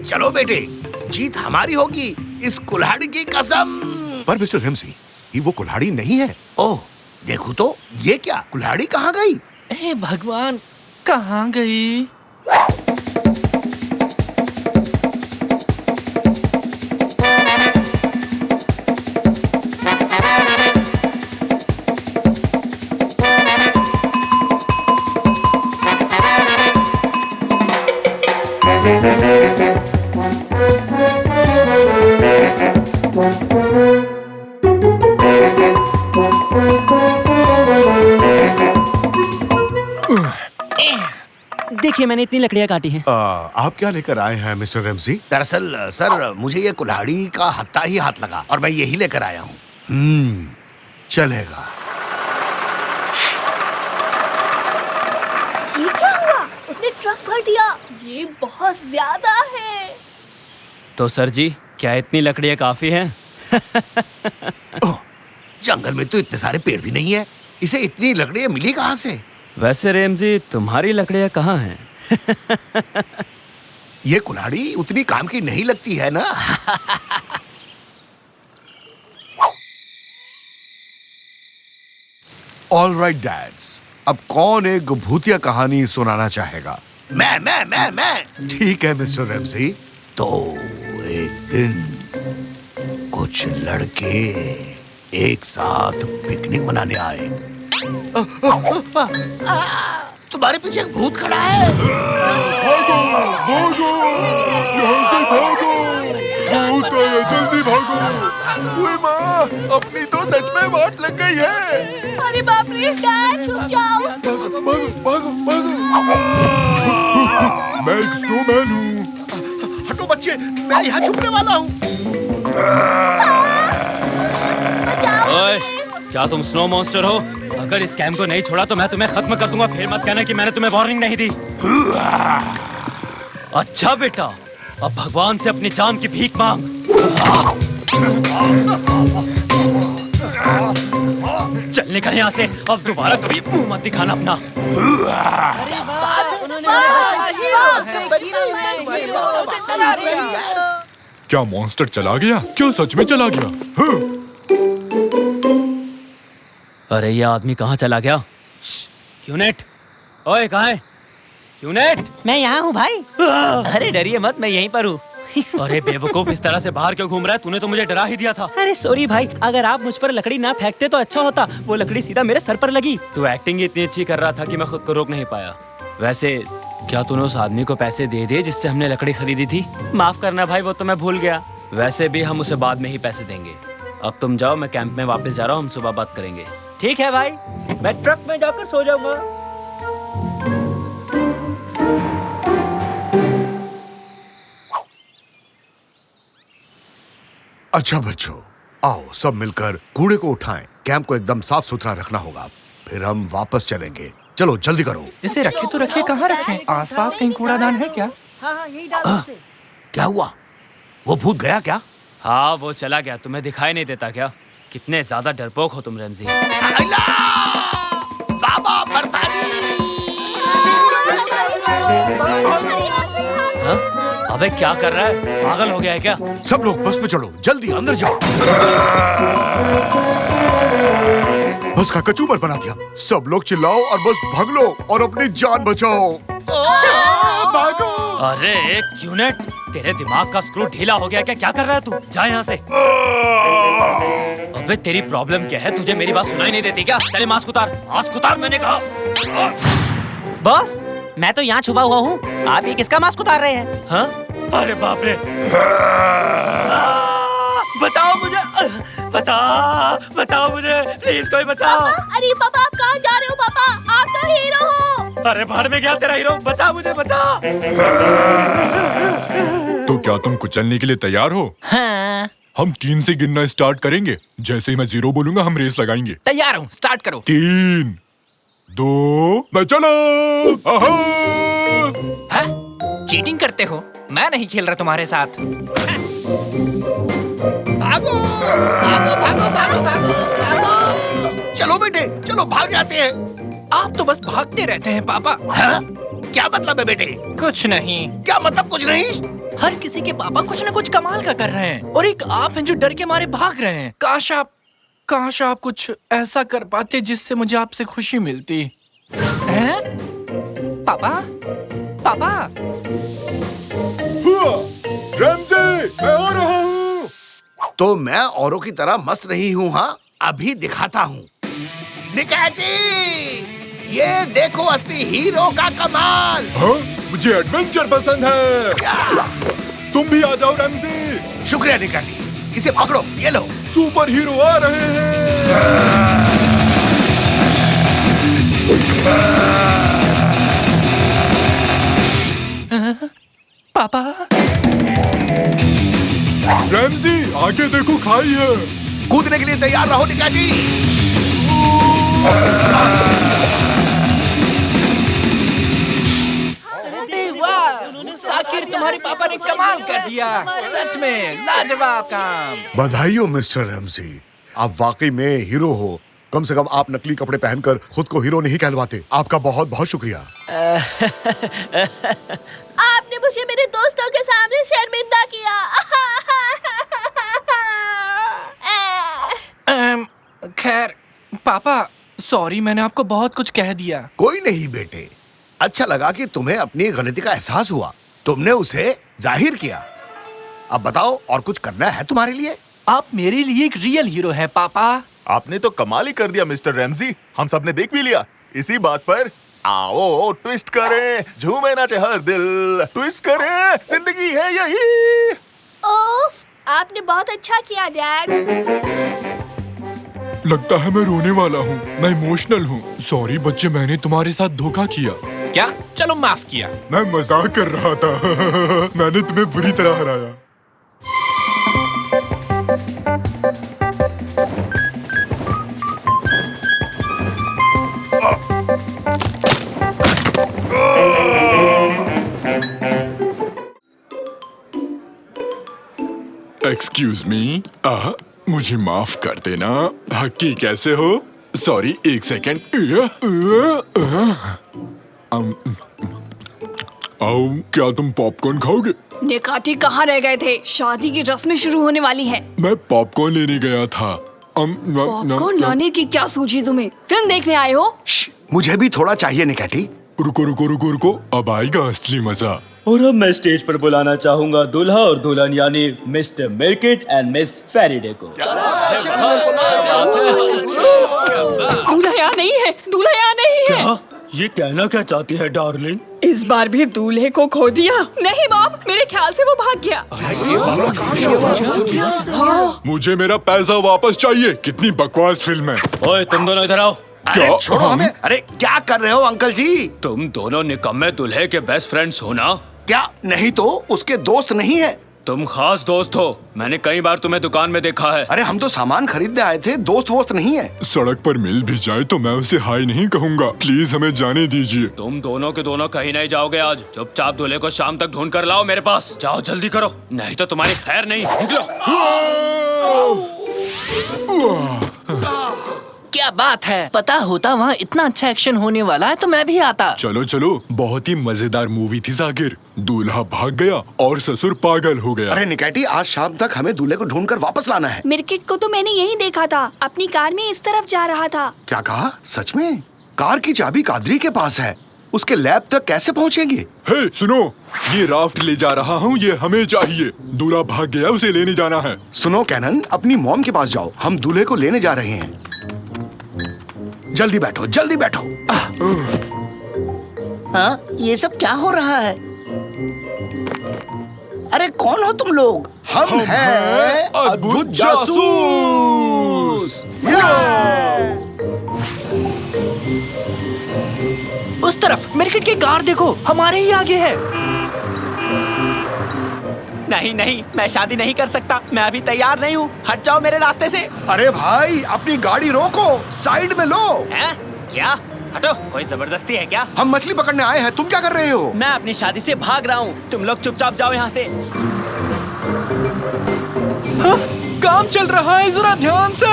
चलो बेटे, जीत हमारी होगी, इस कुल्हाड़ी की कसम। पर मिस्टर रेमजी, ये वो कुल्हाड़ी नहीं है। ओह, देखो तो, ये क्या कुल्हाड़ी कहाँ गई? हे भगवान, कहाँ गई? देखिए, मैंने इतनी लकड़ियाँ काटी हैं। आप क्या लेकर आए हैं मिस्टर रेमजी? दरअसल सर, मुझे ये कुल्हाड़ी का हत्था ही हाथ लगा और मैं यही लेकर आया हूँ। चलेगा। ये क्या हुआ? उसने ट्रक भर दिया। ये बहुत ज्यादा है। तो सर जी, क्या इतनी लकड़ियाँ काफी हैं? ओह, जंगल में तो इतने सारे पेड़ भी नहीं है, इसे इतनी लकड़ियाँ मिली कहाँ से? वैसे रेमजी, तुम्हारी लकड़ियाँ कहाँ हैं? ये कुल्हाड़ी उतनी काम की नहीं लगती है ना। ऑल राइट डैड्स, अब कौन एक भूतिया कहानी सुनाना चाहेगा? मैं। ठीक है मिस्टर रेमजी। तो एक दिन कुछ लड़के एक साथ पिकनिक मनाने आए। तुम्हारे पीछे एक भूत खड़ा है। भागो, यहाँ से भागो, भूत आया, जल्दी भागो। ओए माँ, अपनी तो सच में वाट लग गई है। अरे बाप रे, डैड छुप जाओ। भागो। मैं एक स्नोमैन हूँ। हटो बच्चे, मैं यहाँ छुपने वाला हूँ। ओए, क्या तुम स्नो मॉन्स्टर हो? अगर इस कैंप को नहीं छोड़ा तो मैं तुम्हें खत्म कर दूंगा। फिर मत कहना कि मैंने तुम्हें वार्निंग नहीं दी। अच्छा बेटा, अब भगवान से अपनी जान की भीख मांग। चल निकल यहाँ से, अब दोबारा कभी मुंह मत दिखाना अपना। क्या मॉन्स्टर चला गया? क्या सच में चला गया? हाँ। अरे ये आदमी कहाँ चला गया? क्यूनेट, ओए कहाँ है? क्यूनेट, मैं यहाँ हूँ भाई। अरे डरिए मत, मैं यहीं पर हूँ। अरे बेवकूफ, इस तरह से बाहर क्यों घूम रहा है? तूने तो मुझे डरा ही दिया था। अरे सॉरी भाई, अगर आप मुझ पर लकड़ी ना फेंकते तो अच्छा होता। वो लकड़ी सीधा मेरे सर पर लगी। तू एक्टिंग ही इतनी अच्छी कर रहा था कि मैं खुद को रोक नहीं पाया। वैसे क्या तूने उस आदमी को पैसे दे दिए जिससे हमने लकड़ी खरीदी थी? माफ करना भाई, वो तो मैं भूल गया। वैसे भी हम उसे बाद में ही पैसे देंगे। अब तुम जाओ, मैं कैंप में वापस जा रहा हूँ, हम सुबह बात करेंगे। ठीक है भाई, मैं ट्रक में जाकर सो जाऊंगा। अच्छा बच्चों, आओ सब मिलकर कूड़े को उठाएं। कैंप को एकदम साफ सुथरा रखना होगा, फिर हम वापस चलेंगे। चलो जल्दी करो। इसे रखे तो रखे, कहाँ रखें? आसपास कहीं कूड़ादान है क्या? हाँ यही डाल दो। क्या हुआ? वो भूत गया क्या? हाँ वो चला गया, तुम्हें दिखाई नहीं देता क्या? कितने ज्यादा डरपोक हो तुम रमजी। बाबा बर्फानी! हाँ? अबे क्या कर रहा है? पागल हो गया है क्या? सब लोग बस में चढ़ो, जल्दी अंदर जाओ। बस का कचूबर बना दिया। सब लोग चिल्लाओ और बस भाग लो और अपनी जान बचाओ। भागो! अरे क्यूनेट, तेरे दिमाग का स्क्रू ढीला हो गया क्या? क्या कर रहा है तू? जा यहाँ से। अबे तेरी प्रॉब्लम क्या है? तुझे मेरी बात सुनाई नहीं देती क्या? चले मास्क उतार, मास्क उतार मैंने कहा। बॉस, मैं तो यहाँ छुपा हुआ हूँ। आप ये किसका मास्क उतार रहे हैं? हाँ? अरे बाप रे! बचाओ मुझे! बचाओ मुझे! प्लीज कोई बचाओ! अरे पापा, आप कहाँ जा रहे हो? पापा, आप तो हीरो हो। अरे भाड़ में गया तेरा हीरो! बचा मुझे, बचा! तो क्या तुम कुचलने के लिए तैयार हो? हाँ, हम 3 से गिनना स्टार्ट करेंगे। जैसे ही मैं 0 बोलूंगा हम रेस लगाएंगे। तैयार हूँ, स्टार्ट करो। 3, 2, मैं चलो! हाँ? चीटिंग करते हो? मैं नहीं खेल रहा तुम्हारे साथ। भागो! भागो भागो भागो भागो भागो! चलो बेटे, चलो भाग जाते हैं। आप तो बस भागते रहते हैं पापा। हाँ? क्या मतलब है बेटे? कुछ नहीं। क्या मतलब कुछ नहीं? हर किसी के पापा कुछ न कुछ कमाल का कर रहे हैं और एक आप हैं जो डर के मारे भाग रहे हैं। काश आप कुछ ऐसा कर पाते जिससे मुझे आपसे खुशी मिलती। हैं? पापा? पापा? रमजी, मैं आ रहा हूँ। तो मैं औरों की तरह मस्त नहीं हूँ। हाँ, अभी दिखाता हूँ। निकैटी, ये देखो असली हीरो का कमाल। हाँ? मुझे एडवेंचर पसंद है। तुम भी आ जाओ रमजी। शुक्रिया निकैटी, इसे पकड़ो, ये लो। सुपर हीरो आ रहे हैं। पापा, रमजी, आगे देखो, खाई है। कूदने के लिए तैयार रहो निकैटी। साकिर, तुम्हारे पापा ने कमाल कर दिया। सच में लाजवाब काम। बधाइयों मिस्टर रमजी, आप वाकई में हीरो हो। कम से कम आप नकली कपड़े पहनकर खुद को हीरो नहीं कहलवाते। आपका बहुत बहुत शुक्रिया। आपने मुझे मेरे दोस्तों के सामने शर्मिंदा किया। खैर पापा, सॉरी, मैंने आपको बहुत कुछ कह दिया। कोई नहीं बेटे, अच्छा लगा कि तुम्हें अपनी गलती का एहसास हुआ। तुमने उसे जाहिर किया। अब बताओ, और कुछ करना है तुम्हारे लिए? आप मेरे लिए एक रियल हीरो हैं पापा। आपने तो कमाल ही कर दिया मिस्टर रैमजी। हम सब ने देख भी लिया। इसी बात पर आओ ट्विस्ट करें, झूमे नाचे हर दिल, ट्विस्ट करें, जिंदगी है यही। ओफ, आपने बहुत अच्छा किया डैड। लगता है मैं रोने वाला हूँ। मैं इमोशनल हूँ। सॉरी बच्चे, मैंने तुम्हारे साथ धोखा किया। क्या? चलो माफ किया। मैं मजाक कर रहा था। मैंने तुम्हें बुरी तरह हराया। एक्सक्यूज मी, मुझे माफ कर देना। हक्की कैसे हो? सॉरी, एक सेकेंड। आओ, क्या तुम पॉपकॉर्न खाओगे? निकाटी कहाँ रह गए थे? शादी की रस्में शुरू होने वाली है। मैं पॉपकॉर्न लेने गया था। पॉपकॉर्न लाने की क्या सूझी तुम्हें? फिल्म देखने आए हो? मुझे भी थोड़ा चाहिए निकाटी। रुको रुको रुको रुको, अब आएगा असली मजा। और अब मैं स्टेज पर बुलाना चाहूंगा दूल्हा और दुल्हन यानी मिस्टर मिल्किट एंड मिस फेरिडे को। दूल्हा यहाँ नहीं है, दूल्हा यहाँ नहीं है। क्या? ये कहना क्या चाहती है डार्लिंग? इस बार भी दूल्हे को खो दिया। नहीं बॉब, मेरे ख्याल से वो भाग गया। मुझे मेरा पैसा वापस चाहिए। कितनी बकवास फिल्म है। ओए तुम दोनों इधर आओ। अरे छोड़ो हमें। अरे क्या कर रहे हो अंकल जी? तुम दोनों निकम्मे दूल्हे के बेस्ट फ्रेंड्स हो ना? क्या नहीं तो उसके दोस्त नहीं है? तुम खास दोस्त हो, मैंने कई बार तुम्हें दुकान में देखा है। अरे हम तो सामान खरीदने आए थे, दोस्त वोस्त नहीं है। सड़क पर मिल भी जाए तो मैं उसे हाय नहीं कहूँगा। प्लीज हमें जाने दीजिए। तुम दोनों के दोनों कहीं नहीं जाओगे आज। चुपचाप दूल्हे को शाम तक ढूंढ कर लाओ मेरे पास। जाओ जल्दी करो, नहीं तो तुम्हारी खैर नहीं। निकलो। क्या बात है, पता होता वहाँ इतना अच्छा एक्शन होने वाला है तो मैं भी आता। चलो चलो, बहुत ही मजेदार मूवी थी जाकिर। दूल्हा भाग गया और ससुर पागल हो गया। अरे निकाटी, आज शाम तक हमें दूल्हे को ढूंढकर वापस लाना है। मिर्किट को तो मैंने यही देखा था, अपनी कार में इस तरफ जा रहा था। क्या कहा? सच में? कार की चाबी कादरी के पास है, उसके लैब तक कैसे पहुँचेंगे? हे सुनो, ये राफ्ट ले जा रहा हूँ, ये हमें चाहिए। दूल्हा भाग गया, उसे लेने जाना है। सुनो कैनन, अपनी मॉम के पास जाओ, हम दूल्हे को लेने जा रहे हैं। जल्दी बैठो, जल्दी बैठो। हाँ, ये सब क्या हो रहा है? अरे कौन हो तुम लोग? हम हैं अद्भुत जासूस। उस तरफ मिर्किट की कार देखो, हमारे ही आगे है। नहीं नहीं, मैं शादी नहीं कर सकता। मैं अभी तैयार नहीं हूँ। हट जाओ मेरे रास्ते से। अरे भाई, अपनी गाड़ी रोको, साइड में लो। हैं? क्या? हटो, कोई जबरदस्ती है क्या? हम मछली पकड़ने आए हैं, तुम क्या कर रहे हो? मैं अपनी शादी से भाग रहा हूँ। तुम लोग चुपचाप जाओ यहाँ से। हाँ, काम चल रहा है, जरा ध्यान से।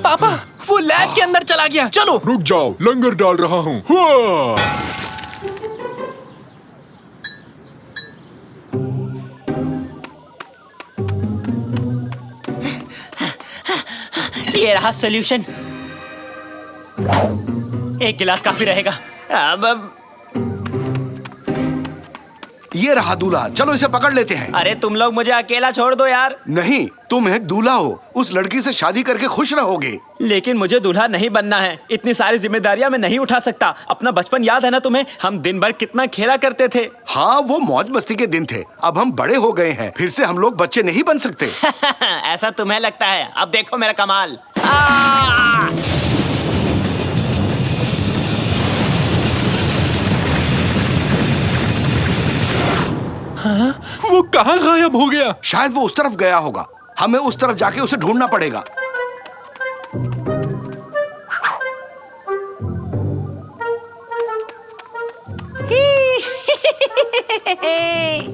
पापा, वो लैब के अंदर चला गया। चलो रुक जाओ, लंगर डाल रहा हूँ। ये रहा सॉल्यूशन। एक गिलास काफी रहेगा। अब ये रहा दूल्हा, चलो इसे पकड़ लेते हैं। अरे तुम लोग मुझे अकेला छोड़ दो यार। नहीं, तुम एक दूल्हा हो, उस लड़की से शादी करके खुश रहोगे। लेकिन मुझे दूल्हा नहीं बनना है। इतनी सारी जिम्मेदारियां मैं नहीं उठा सकता। अपना बचपन याद है ना तुम्हें? हम दिन भर कितना खेला करते थे। हाँ, वो मौज मस्ती के दिन थे। अब हम बड़े हो गए हैं, फिर से हम लोग बच्चे नहीं बन सकते। ऐसा तुम्हें लगता है? अब देखो मेरा कमाल। हाँ? वो कहाँ गायब हो गया? शायद वो उस तरफ गया होगा। हमें उस तरफ जाके उसे ढूंढना पड़ेगा।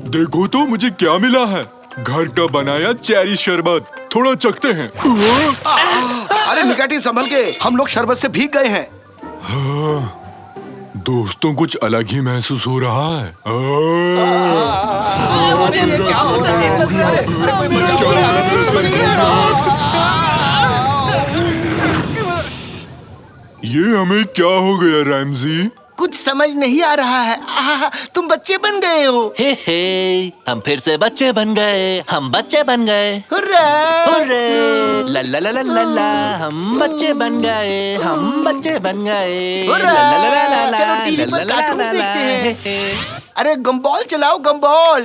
देखो तो मुझे क्या मिला है। घर का बनाया चेरी शरबत, थोड़ा चखते हैं। अरे निकाटी संभल के, हम लोग शरबत से भीग गए हैं। हाँ, दोस्तों कुछ अलग ही महसूस हो रहा है। मुझे क्या होता है? ये हमें क्या हो गया रैमजी? कुछ समझ नहीं आ रहा है। तुम बच्चे बन गए हो। हे हम फिर से बच्चे बन गए। हम बच्चे बन गए। हुर्रा! हुर्रे! ला ला ला ला ला ला, हम बच्चे बन गए। हम बच्चे बन गए। हुर्रा! ला ला ला ला ला, चलो टीवी पर ला ला ला कार्टून्स ला, देखते हैं। अरे गम्बॉल चलाओ, गम्बॉल।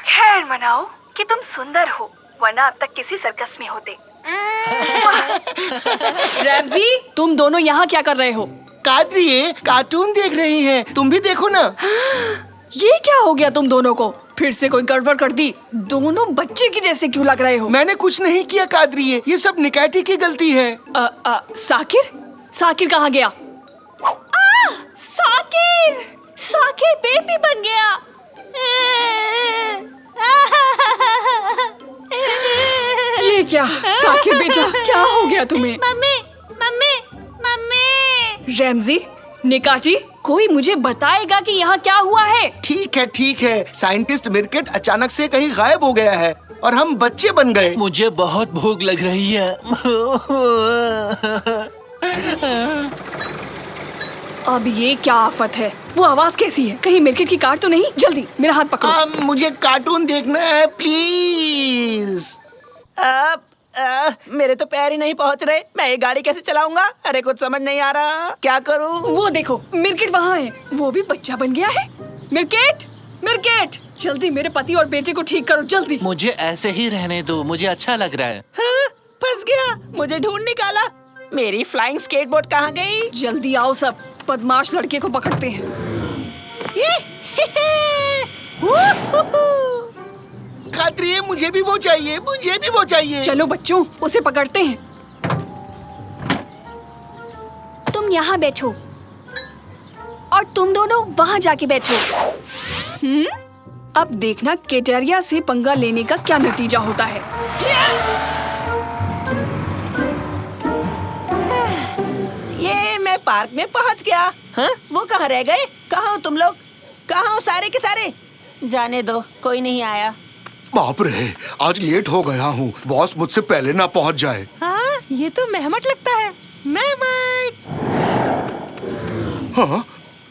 खैर मनाओ कि तुम सुंदर हो, वरना अब तक किसी सर्कस में होते। रैमजी, तुम दोनों यहाँ क्या कर रहे हो? कादरी कार्टून देख रही हैं, तुम भी देखो ना। ये क्या हो गया तुम दोनों को? फिर से कोई गड़बड़ कर दी? दोनों बच्चे की जैसे क्यों लग रहे हो? मैंने कुछ नहीं किया कादरी, ये सब निकाटी की गलती है। साकिर? साकिर कहाँ गया? साकिर! साकिर बेबी बन गया। ये क्या साकिर बेटा, क्या हो गया तुम्हें? Mummy mummy mummy. रैमजी, निकाची, कोई मुझे बताएगा कि यहाँ क्या हुआ है? ठीक है। साइंटिस्ट मिर्केट अचानक से कहीं गायब हो गया है और हम बच्चे बन गए। मुझे बहुत भूख लग रही है। अब ये क्या आफत है? वो आवाज कैसी है? कहीं मिर्केट की कार तो नहीं? जल्दी मेरा हाथ पकड़ो। मुझे कार्टून देखना है प्लीज। मेरे तो पैर ही नहीं पहुंच रहे। मैं ये गाड़ी कैसे चलाऊंगा? अरे कुछ समझ नहीं आ रहा, क्या करूं? वो देखो, मिर्केट वहाँ है। वो भी बच्चा बन गया है। मिर्केट, मिर्केट, जल्दी मेरे पति और बेटे को ठीक करो, जल्दी। मुझे ऐसे ही रहने दो, मुझे अच्छा लग रहा है। हाँ, फंस गया। मुझे ढूंढ निकाला। मेरी फ्लाइंग स्केटबोर्ड कहाँ गई? जल्दी आओ सब, बदमाश लड़के को पकड़ते हैं। खात्री, मुझे भी वो चाहिए। चलो बच्चों, उसे पकड़ते हैं। तुम यहाँ बैठो और तुम दोनों वहाँ जाके बैठो। अब देखना केटेरिया से पंगा लेने का क्या नतीजा होता है। ये मैं पार्क में पहुंच गया। हाँ, वो कहाँ रह गए? कहाँ हो तुम लोग? कहाँ हो सारे के सारे? जाने दो, कोई नहीं आया। बाप रे, आज लेट हो गया हूँ। बॉस मुझसे पहले ना पहुँच जाए। हाँ, ये तो मेहमट लगता है। मेहमट। हाँ,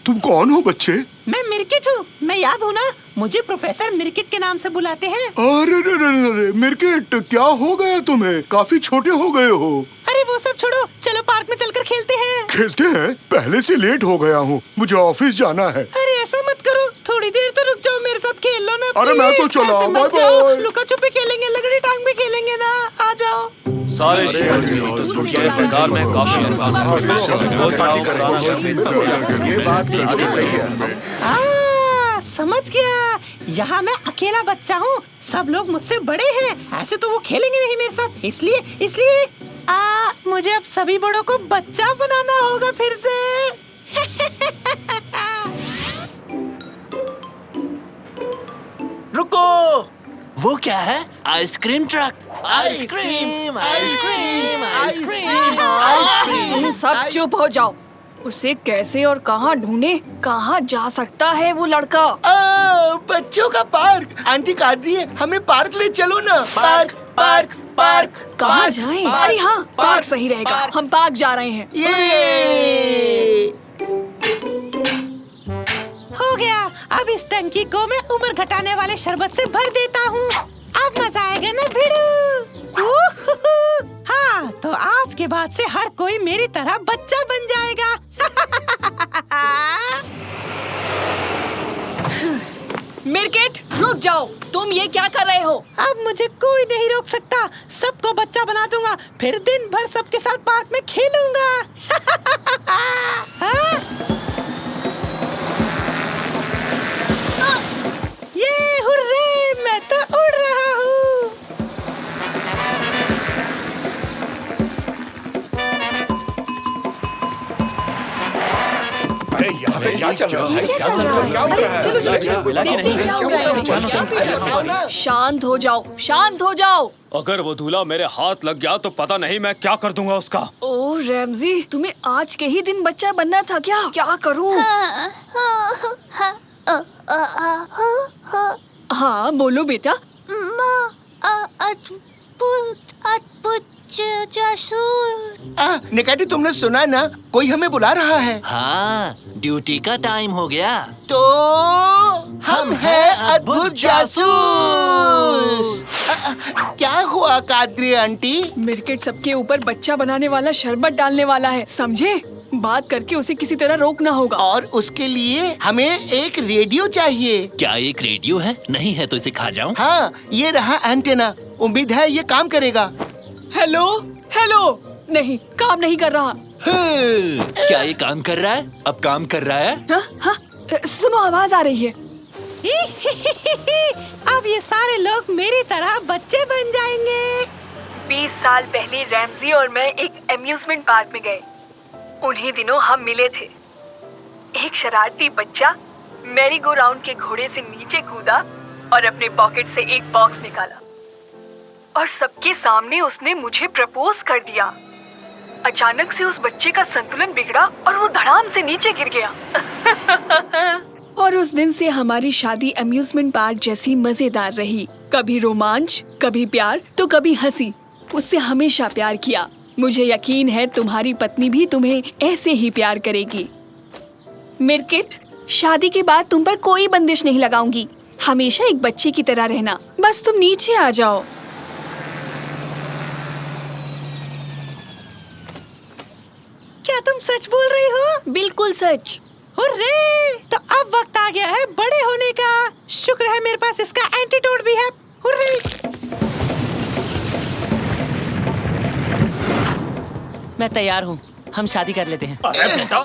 तुम कौन हो बच्चे? मैं मिर्केट हूँ। मैं याद हूँ ना? मुझे प्रोफेसर मिर्केट के नाम से बुलाते हैं। अरे मिर्केट, क्या हो गया तुम्हें? काफी छोटे हो गए हो। अरे वो सब छोड़ो, चलो पार्क में चलकर खेलते हैं। खेलते हैं? पहले से लेट हो गया हूँ, मुझे ऑफिस जाना है। अरे ऐसा मत करो, थोड़ी देर तो रुक जाओ, मेरे साथ खेल लो ना। अरे मैं तो प्लीज, चला, ऐसे मत बाय जाओ। बाय। लुका छुपी खेलेंगे, लकड़ी टांग में खेलेंगे ना, आ जाओ। सारे बाजार में समझ गया। यहाँ मैं अकेला बच्चा हूँ, सब लोग मुझसे बड़े हैं। ऐसे तो वो खेलेंगे नहीं मेरे साथ, इसलिए मुझे अब सभी बड़ों को बच्चा बनाना होगा फिर से। रुको, वो क्या है? Ice cream truck. Ice cream, ice cream, ice cream, ice cream. तुम सब चुप हो जाओ। उसे कैसे और कहाँ ढूंढे? कहाँ जा सकता है वो लड़का? बच्चों का पार्क। आंटी कादरी, हमें पार्क ले चलो ना। Park park park. कहाँ जाएं? अरे हाँ, पार्क सही रहेगा। हम पार्क जा रहे हैं। ये हो गया। अब इस टंकी को मैं उम्र घटाने वाले शरबत से भर देता हूँ। अब मजा आएगा ना भिड़ू? हाँ, तो आज के बाद से हर कोई मेरी तरह बच्चा बन जाएगा। मिर्केट, रुक जाओ। तुम ये क्या कर रहे हो? अब मुझे कोई नहीं रोक सकता। सबको बच्चा बना दूंगा, फिर दिन भर सबके साथ पार्क में खेलूंगा। हाँ? ये हुर्रे, मैं तो उड़ रहा हूँ। अरे यहाँ पे क्या चल रहा है? क्या चल रहा है? अरे चलो चलो चलो, देखते हैं क्या हो रहा है। शांत हो जाओ, शांत हो जाओ। अगर वो दूल्हा मेरे हाथ लग गया तो पता नहीं मैं क्या कर दूंगा उसका। ओह रैमजी, तुम्हें आज के ही दिन बच्चा बनना था क्या? क्या करूं? हाँ बोलो बेटा। निकाटी, तुमने सुना ना? कोई हमें बुला रहा है। हाँ, ड्यूटी का टाइम हो गया। तो हम हैं अद्भुत जासूस। क्या हुआ कादरी आंटी? मिर्केट सबके ऊपर बच्चा बनाने वाला शरबत डालने वाला है, समझे? बात करके उसे किसी तरह रोकना होगा। और उसके लिए हमें एक रेडियो चाहिए। क्या एक रेडियो है? नहीं है तो इसे खा जाऊं? हाँ, ये रहा एंटेना। उम्मीद है ये काम करेगा। हेलो हेलो, नहीं, काम नहीं कर रहा। क्या ये काम कर रहा है? अब काम कर रहा है? हाँ हाँ, सुनो, आवाज आ रही है। अब ये सारे लोग मेरी तरह बच्चे बन जाएंगे। 20 साल पहले रैमजी और मैं एक एम्यूजमेंट पार्क में गए। उन्हीं दिनों हम मिले थे। एक शरारती बच्चा मैरी गो राउंड के घोड़े से नीचे कूदा और अपने पॉकेट से एक बॉक्स निकाला। और सबके सामने उसने मुझे प्रपोज कर दिया। अचानक से उस बच्चे का संतुलन बिगड़ा और वो धड़ाम से नीचे गिर गया। और उस दिन से हमारी शादी अम्यूजमेंट पार्क जैसी मजेदार रही। कभी रोमांच, कभी प्यार, तो कभी हंसी। उससे हमेशा प्यार किया। मुझे यकीन है तुम्हारी पत्नी भी तुम्हें ऐसे ही प्यार करेगी। मिर्किट, शादी के बाद तुम पर कोई बंदिश नहीं लगाऊंगी। हमेशा एक बच्चे की तरह रहना। बस तुम नीचे आ जाओ। क्या तुम सच बोल रही हो? बिल्कुल सच। हुर्रे! तो अब वक्त आ गया है बड़े होने का। शुक्र है मेरे पास इसका एंटीडोट भी है। हुर्रे! मैं तैयार हूँ, हम शादी कर लेते हैं। अरे बेटा,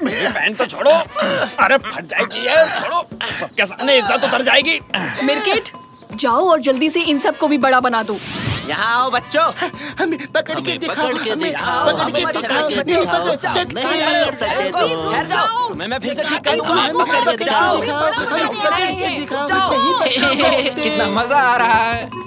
मेरी बहन तो छोड़ो। अरे फट जाएगी ये, छोड़ो। सबके सामने इज्जत उतर जाएगी। मिर्किट, जाओ और जल्दी से इन सब को भी बड़ा बना दो। यहाँ आओ बच्चों। हमें पकड़ के दिखाओ, पकड़ के हमें दिखाओ, पकड़ के हमें दिखाओ, पकड़ के नहीं दिखाओ। पकड़ सकते नहीं पकड़ सकते तुम। ठहर जाओ, तुम्हें मैं फिर से ठीक कर दूंगा। हमें पकड़ के जाओ। दिखाओ, हमें पकड़ के दिखाओ, नहीं पकड़ सकते। कितना मजा आ रहा है।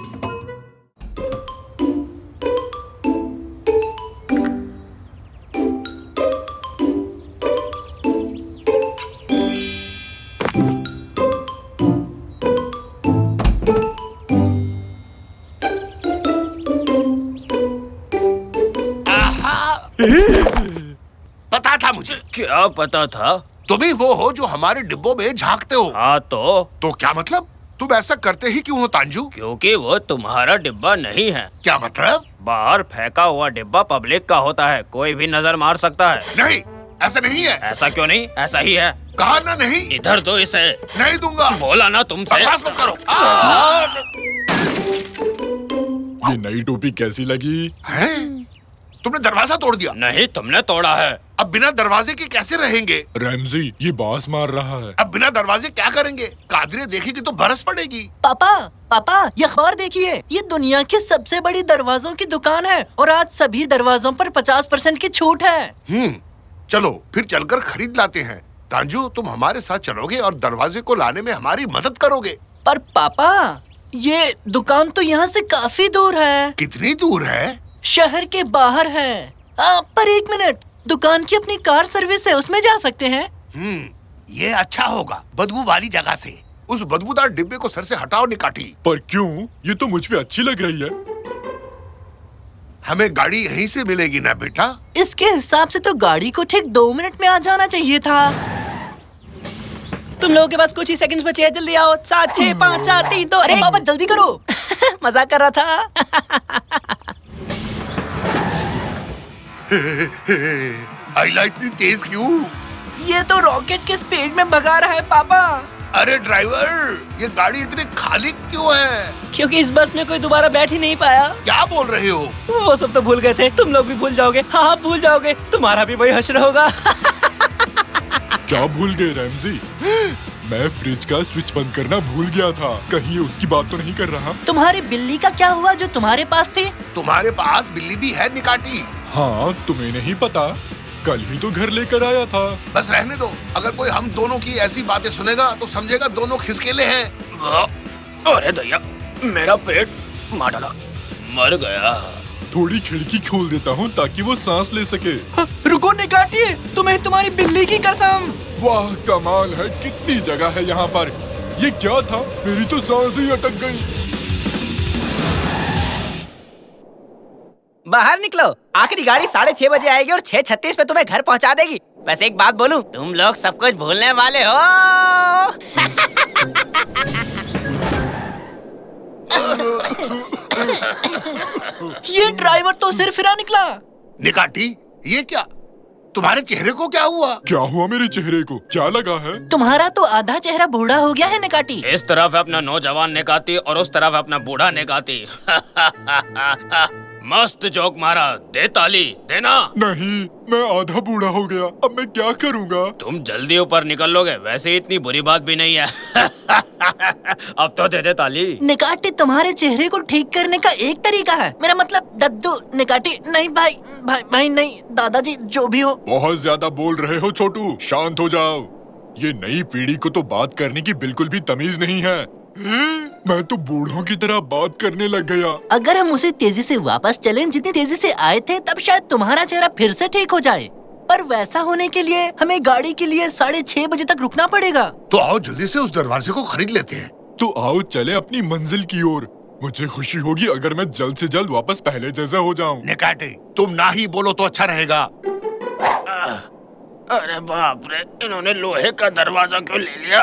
पता था मुझे। क्या पता था? तुम ही वो हो जो हमारे डिब्बों में झांकते हो। हाँ तो क्या मतलब? तुम ऐसा करते ही क्यों हो तांजू? क्योंकि वो तुम्हारा डिब्बा नहीं है। क्या मतलब? बाहर फेंका हुआ डिब्बा पब्लिक का होता है, कोई भी नजर मार सकता है। नहीं, ऐसा नहीं है। ऐसा क्यों नहीं? ऐसा ही है। कहा ना नहीं। इधर दो इसे। नहीं दूंगा। बोला ना तुमसे। बकवास मत करो। ये नई टोपी कैसी लगी? हैं? तुमने दरवाजा तोड़ दिया। नहीं, तुमने तोड़ा है। अब बिना दरवाजे के कैसे रहेंगे? रैमजी, ये बांस मार रहा है। अब बिना दरवाजे क्या करेंगे? कादरे देखेगी तो बरस पड़ेगी। पापा, पापा, ये अखबार देखिए। ये दुनिया की सबसे बड़ी दरवाजों की दुकान है और आज सभी दरवाजों पर 50% की छूट है। चलो फिर चलकर खरीद लाते हैं। तांजू, तुम हमारे साथ चलोगे और दरवाजे को लाने में हमारी मदद करोगे। पर पापा, ये दुकान तो यहाँ से काफी दूर है। कितनी दूर है? शहर के बाहर है। पर एक मिनट, दुकान की अपनी कार सर्विस है, उसमें जा सकते हैं। ये अच्छा होगा, बदबू वाली जगह से। उस बदबूदार डिब्बे को सर से हटाओ निकाटी। पर क्यों? ये तो मुझ पे अच्छी लग रही है। हमें गाड़ी यहीं से मिलेगी ना बेटा? इसके हिसाब से तो गाड़ी को ठीक 2 मिनट में आ जाना चाहिए था। तुम लोगों के पास कुछ ही सेकंड्स बचे हैं, जल्दी आओ। 7, 6, 5, 4, 3, 2, अरे बाबा जल्दी करो। मजाक कर रहा था। हाईलाइट इतनी तेज क्यों? ये तो रॉकेट के स्पीड में भगा रहा है पापा। अरे ड्राइवर, ये गाड़ी इतनी खाली क्यों है? क्योंकि इस बस में कोई दोबारा बैठ ही नहीं पाया। क्या बोल रहे हो? वो सब तो भूल गए थे, तुम लोग भी भूल जाओगे। हाँ, भूल जाओगे, तुम्हारा भी वही हश्र होगा। क्या भूल गए रैमजी? मैं फ्रिज का स्विच बंद करना भूल गया था। कहीं ये उसकी बात तो नहीं कर रहा? तुम्हारी बिल्ली का क्या हुआ जो तुम्हारे पास थी? तुम्हारे पास बिल्ली भी है निकाटी? हाँ, तुम्हें नहीं पता? कल ही तो घर लेकर आया था। बस रहने दो। अगर कोई हम दोनों की ऐसी बातें सुनेगा तो समझेगा दोनों खिसकेले हैं। अरे दया, मेरा पेट मार डाला, मर गया। थोड़ी खिड़की खोल देता हूँ ताकि वो सांस ले सके। रुको निकाटी, तुम्हें तुम्हारी बिल्ली की कसम। वाह, कमाल है, कितनी जगह है यहाँ पर। ये क्या था? मेरी तो सांस ही अटक गई। बाहर निकलो, आखिरी गाड़ी 6:30 बजे आएगी और 6:36 पे तुम्हें घर पहुंचा देगी। वैसे एक बात बोलूं, तुम लोग सब कुछ भूलने वाले हो। ये ड्राइवर तो सिर फिरा निकला। निकाटी, ये क्या? तुम्हारे चेहरे को क्या हुआ? क्या हुआ मेरे चेहरे को? क्या लगा है? तुम्हारा तो आधा चेहरा बूढ़ा हो गया है निकाटी। इस तरफ अपना नौजवान निकाती और उस तरफ अपना बूढ़ा निकाती। मस्त जोक मारा, दे ताली, देना। नहीं, मैं आधा बूढ़ा हो गया, अब मैं क्या करूँगा? तुम जल्दी ऊपर निकल लोगे, वैसे इतनी बुरी बात भी नहीं है। अब तो दे दे ताली। निकाटी, तुम्हारे चेहरे को ठीक करने का एक तरीका है। मेरा मतलब दद्दू। निकाटी नहीं भाई, भाई नहीं, दादाजी जो भी हो। बहुत ज्यादा बोल रहे हो छोटू, शांत हो जाओ। ये नई पीढ़ी को तो बात करने की बिल्कुल भी तमीज नहीं है। मैं तो बूढ़ों की तरह बात करने लग गया। अगर हम उसे तेजी से वापस चलें जितनी तेजी से आए थे, तब शायद तुम्हारा चेहरा फिर से ठीक हो जाए। पर वैसा होने के लिए हमें गाड़ी के लिए 6:30 बजे तक रुकना पड़ेगा। तो आओ जल्दी से उस दरवाजे को खरीद लेते हैं। तो आओ चले अपनी मंजिल की ओर। मुझे खुशी होगी अगर मैं जल्द से जल्द वापस पहले जैसा हो जाऊं। निकाटे, तुम ना ही बोलो तो अच्छा रहेगा। अरे बाप रे, इन्होंने लोहे का दरवाजा क्यों ले लिया?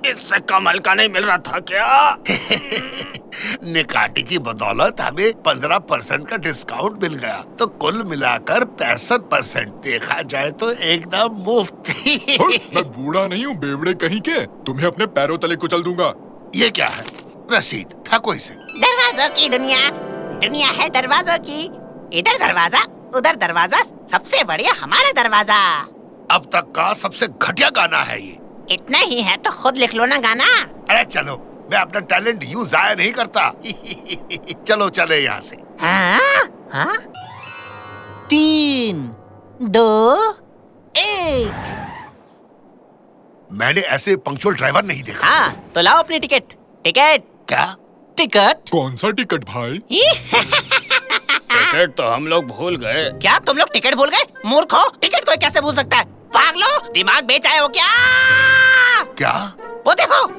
इससे कम हल्का नहीं मिल रहा था क्या? निकाटी की बदौलत हमें 15% का डिस्काउंट मिल गया, तो कुल मिलाकर 65%। देखा जाए तो एकदम मुफ्त। मैं बूढ़ा नहीं हूँ बेवड़े कहीं के, तुम्हें अपने पैरों तले कुचल दूंगा। ये क्या है? रसीद, फेंको इसे। दरवाजों की दुनिया, दुनिया है दरवाजों की। इधर दरवाजा, उधर दरवाजा, सबसे बढ़िया हमारा दरवाजा। अब तक का सबसे घटिया गाना है ये। इतना ही है तो खुद लिख लो ना गाना। अरे चलो, मैं अपना टैलेंट यूं जाया नहीं करता। चलो चले यहाँ से। हाँ? हाँ? 3, 2, 1। मैंने ऐसे पंक्चुअल ड्राइवर नहीं देखा। हाँ, तो लाओ अपनी टिकट। टिकट क्या? टिकट? कौन सा टिकट भाई? टिकट तो हम लोग भूल गए। क्या तुम लोग टिकट भूल गए? मूर्ख हो, टिकट कोई कैसे भूल सकता है? पागलो, दिमाग बेच आए हो क्या? क्या? वो देखो।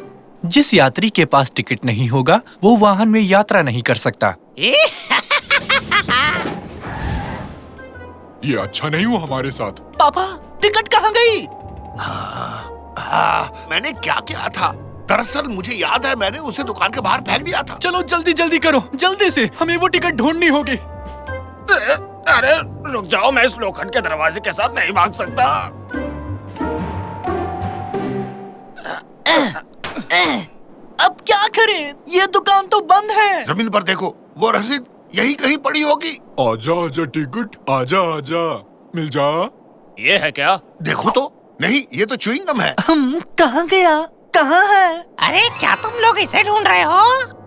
जिस यात्री के पास टिकट नहीं होगा वो वाहन में यात्रा नहीं कर सकता। ये अच्छा नहीं हुआ हमारे साथ। पापा, टिकट कहाँ गई? मैंने क्या किया था? दरअसल मुझे याद है, मैंने उसे दुकान के बाहर फेंक दिया था। चलो जल्दी जल्दी करो, जल्दी से, हमें वो टिकट ढूंढनी होगी। अरे रुक जाओ, मैं इस लोखंड के दरवाजे के साथ नहीं भाग सकता। अब क्या करें? ये दुकान तो बंद है। जमीन पर देखो, वो रसीद यही कहीं पड़ी होगी। आजा आजा टिकट, आजा आजा, मिल जा। ये है क्या? देखो तो। नहीं, ये तो च्युइंग गम है। कहाँ गया? कहाँ है? अरे क्या तुम लोग इसे ढूंढ रहे हो?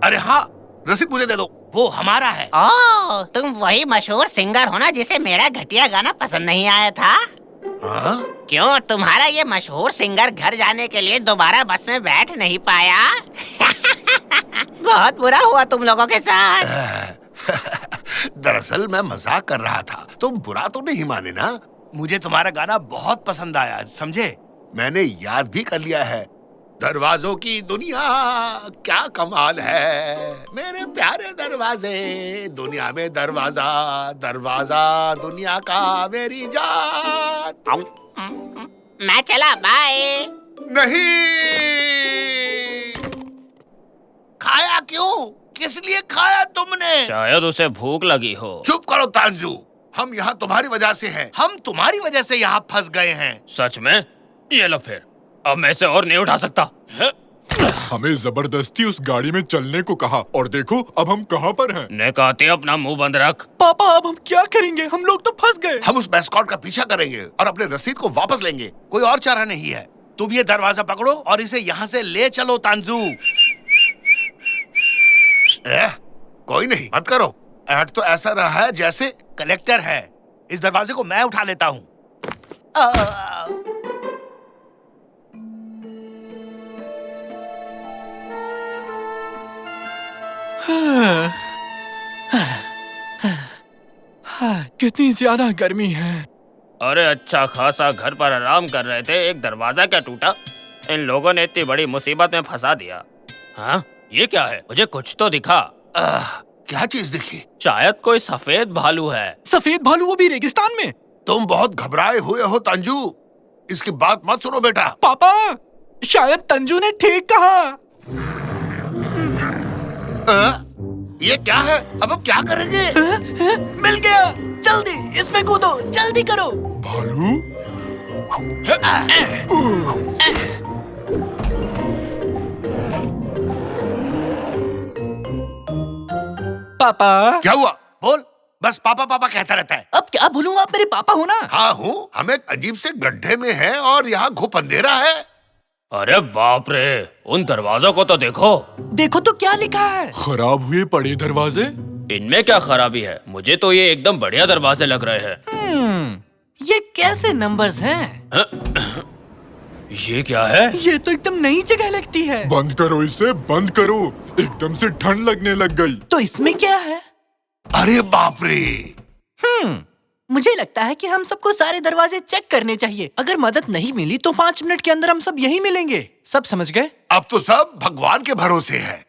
अरे हाँ, रसीद मुझे दे दो, वो हमारा है। ओह, तुम वही मशहूर सिंगर हो ना जिसे मेरा घटिया गाना पसंद नहीं आया था? हाँ? क्यों, तुम्हारा ये मशहूर सिंगर घर जाने के लिए दोबारा बस में बैठ नहीं पाया? बहुत बुरा हुआ तुम लोगों के साथ। दरअसल मैं मजाक कर रहा था, तुम बुरा तो नहीं माने ना? मुझे तुम्हारा गाना बहुत पसंद आया, समझे? मैंने याद भी कर लिया है। दरवाजों की दुनिया क्या कमाल है, मेरे प्यारे दरवाजे, दुनिया में दरवाजा, दरवाजा दुनिया का मेरी जान। मैं चला, बाय। नहीं, खाया क्यों? किस लिए खाया तुमने? शायद उसे भूख लगी हो। चुप करो तांजू, हम यहाँ तुम्हारी वजह से हैं। हम तुम्हारी वजह से यहाँ फंस गए हैं। सच में? ये लो फिर, अब मैं इसे और नहीं उठा सकता। हमें जबरदस्ती उस गाड़ी में चलने को कहा, और देखो अब हम कहाँ पर हैं। नेकाती, अपना मुंह बंद रख। पापा, अब हम क्या करेंगे? हम लोग तो फंस गए। हम उस मैस्कॉट का पीछा करेंगे और अपने रसीद को वापस लेंगे। कोई और चारा नहीं है। तुम ये दरवाजा पकड़ो और इसे यहाँ से ले चलो तांजू। कोई नहीं, मत करो। ऐड तो ऐसा रहा है जैसे कलेक्टर है। इस दरवाजे को मैं उठा लेता हूँ। कितनी ज्यादा गर्मी है। अरे अच्छा खासा घर पर आराम कर रहे थे, एक दरवाजा क्या टूटा? इन लोगों ने इतनी बड़ी मुसीबत में फंसा दिया। हाँ, ये क्या है? मुझे कुछ तो दिखा। क्या चीज दिखी? शायद कोई सफेद भालू है। सफेद भालू, वो भी रेगिस्तान में? तुम बहुत घबराए हुए हो तांजू, इसकी बात मत सुनो बेटा। पापा, शायद तंजू ने ठीक कहा। ये क्या है? अब हम क्या करेंगे? मिल गया, जल्दी इसमें कूदो, जल्दी करो। भालू? पापा, क्या हुआ? बोल। बस पापा पापा कहता रहता है। अब क्या बोलूं, आप मेरे पापा हो ना? हाँ हूँ। हम एक अजीब से गड्ढे में हैं और यहाँ घुप अंधेरा है। अरे बाप रे, उन दरवाजों को तो देखो। देखो तो क्या लिखा है। खराब हुए पड़े दरवाजे? इनमें क्या खराबी है? मुझे तो ये एकदम बढ़िया दरवाजे लग रहे हैं। ये कैसे नंबर्स हैं? ये क्या है? ये तो एकदम नई जगह लगती है। बंद करो इसे, बंद करो। एकदम से ठंड लगने लग गई। तो इसमें क्या है? अरे बाप रे! मुझे लगता है कि हम सबको सारे दरवाजे चेक करने चाहिए। अगर मदद नहीं मिली तो 5 मिनट के अंदर हम सब यहीं मिलेंगे। सब समझ गए? अब तो सब भगवान के भरोसे है।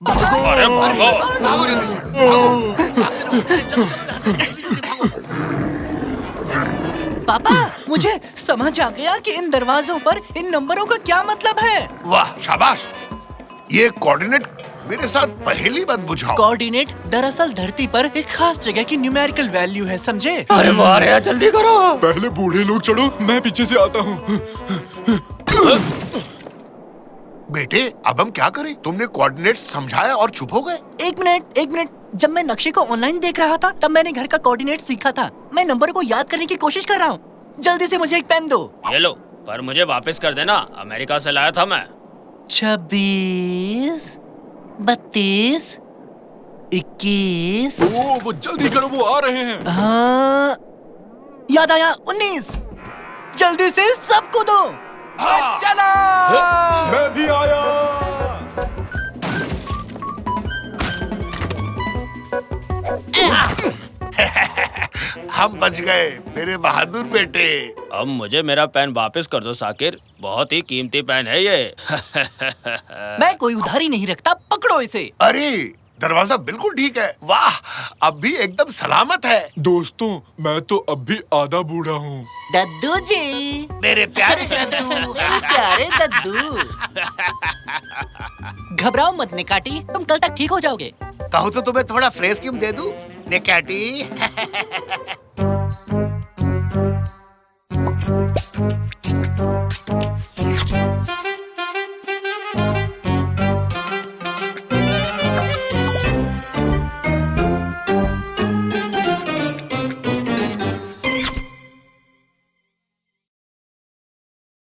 अरे भागो! भागो जल्दी से, भागो। पापा, मुझे समझ आ गया कि इन दरवाजों पर इन नंबरों का क्या मतलब है। वाह, शाबाश! ये कोऑर्डिनेट मेरे साथ पहेली मत बुझाओ। कोऑर्डिनेट दरअसल धरती पर एक खास जगह की न्यूमेरिकल वैल्यू है, समझे? अरे वाह रे, जल्दी करो। पहले बूढ़े लोग चढ़ो, मैं पीछे से आता हूँ। बेटे, अब हम क्या करें? तुमने कोऑर्डिनेट समझाया और चुप हो गए। एक मिनट। जब मैं नक्शे को ऑनलाइन देख रहा था तब मैंने घर का कोऑर्डिनेट सीखा था। मैं नंबर को याद करने की कोशिश कर रहा हूँ। जल्दी से मुझे एक पेन दो। ये लो, पर मुझे वापस कर देना, अमेरिका से लाया था मैं। 26, 32, 21। ओ, वो जल्दी करो, वो आ रहे हैं। हाँ, याद आया, 19। जल्दी से सबको दो। चला! मैं भी आया। हम बच गए मेरे बहादुर बेटे। अब मुझे मेरा पेन वापस कर दो साकिर, बहुत ही कीमती पेन है ये। मैं कोई उधारी नहीं रखता, पकड़ो इसे। अरे, दरवाजा बिल्कुल ठीक है। वाह, अब भी एकदम सलामत है। दोस्तों, मैं तो अब भी आधा बूढ़ा हूँ। दद्दू जी, मेरे प्यारे दद्दू। प्यारे दद्दू। घबराओ मत निकाटी, तुम कल तक ठीक हो जाओगे। कहो तो तुम्हें थोड़ा फ्रेश क्रीम दे दूं, निकाटी?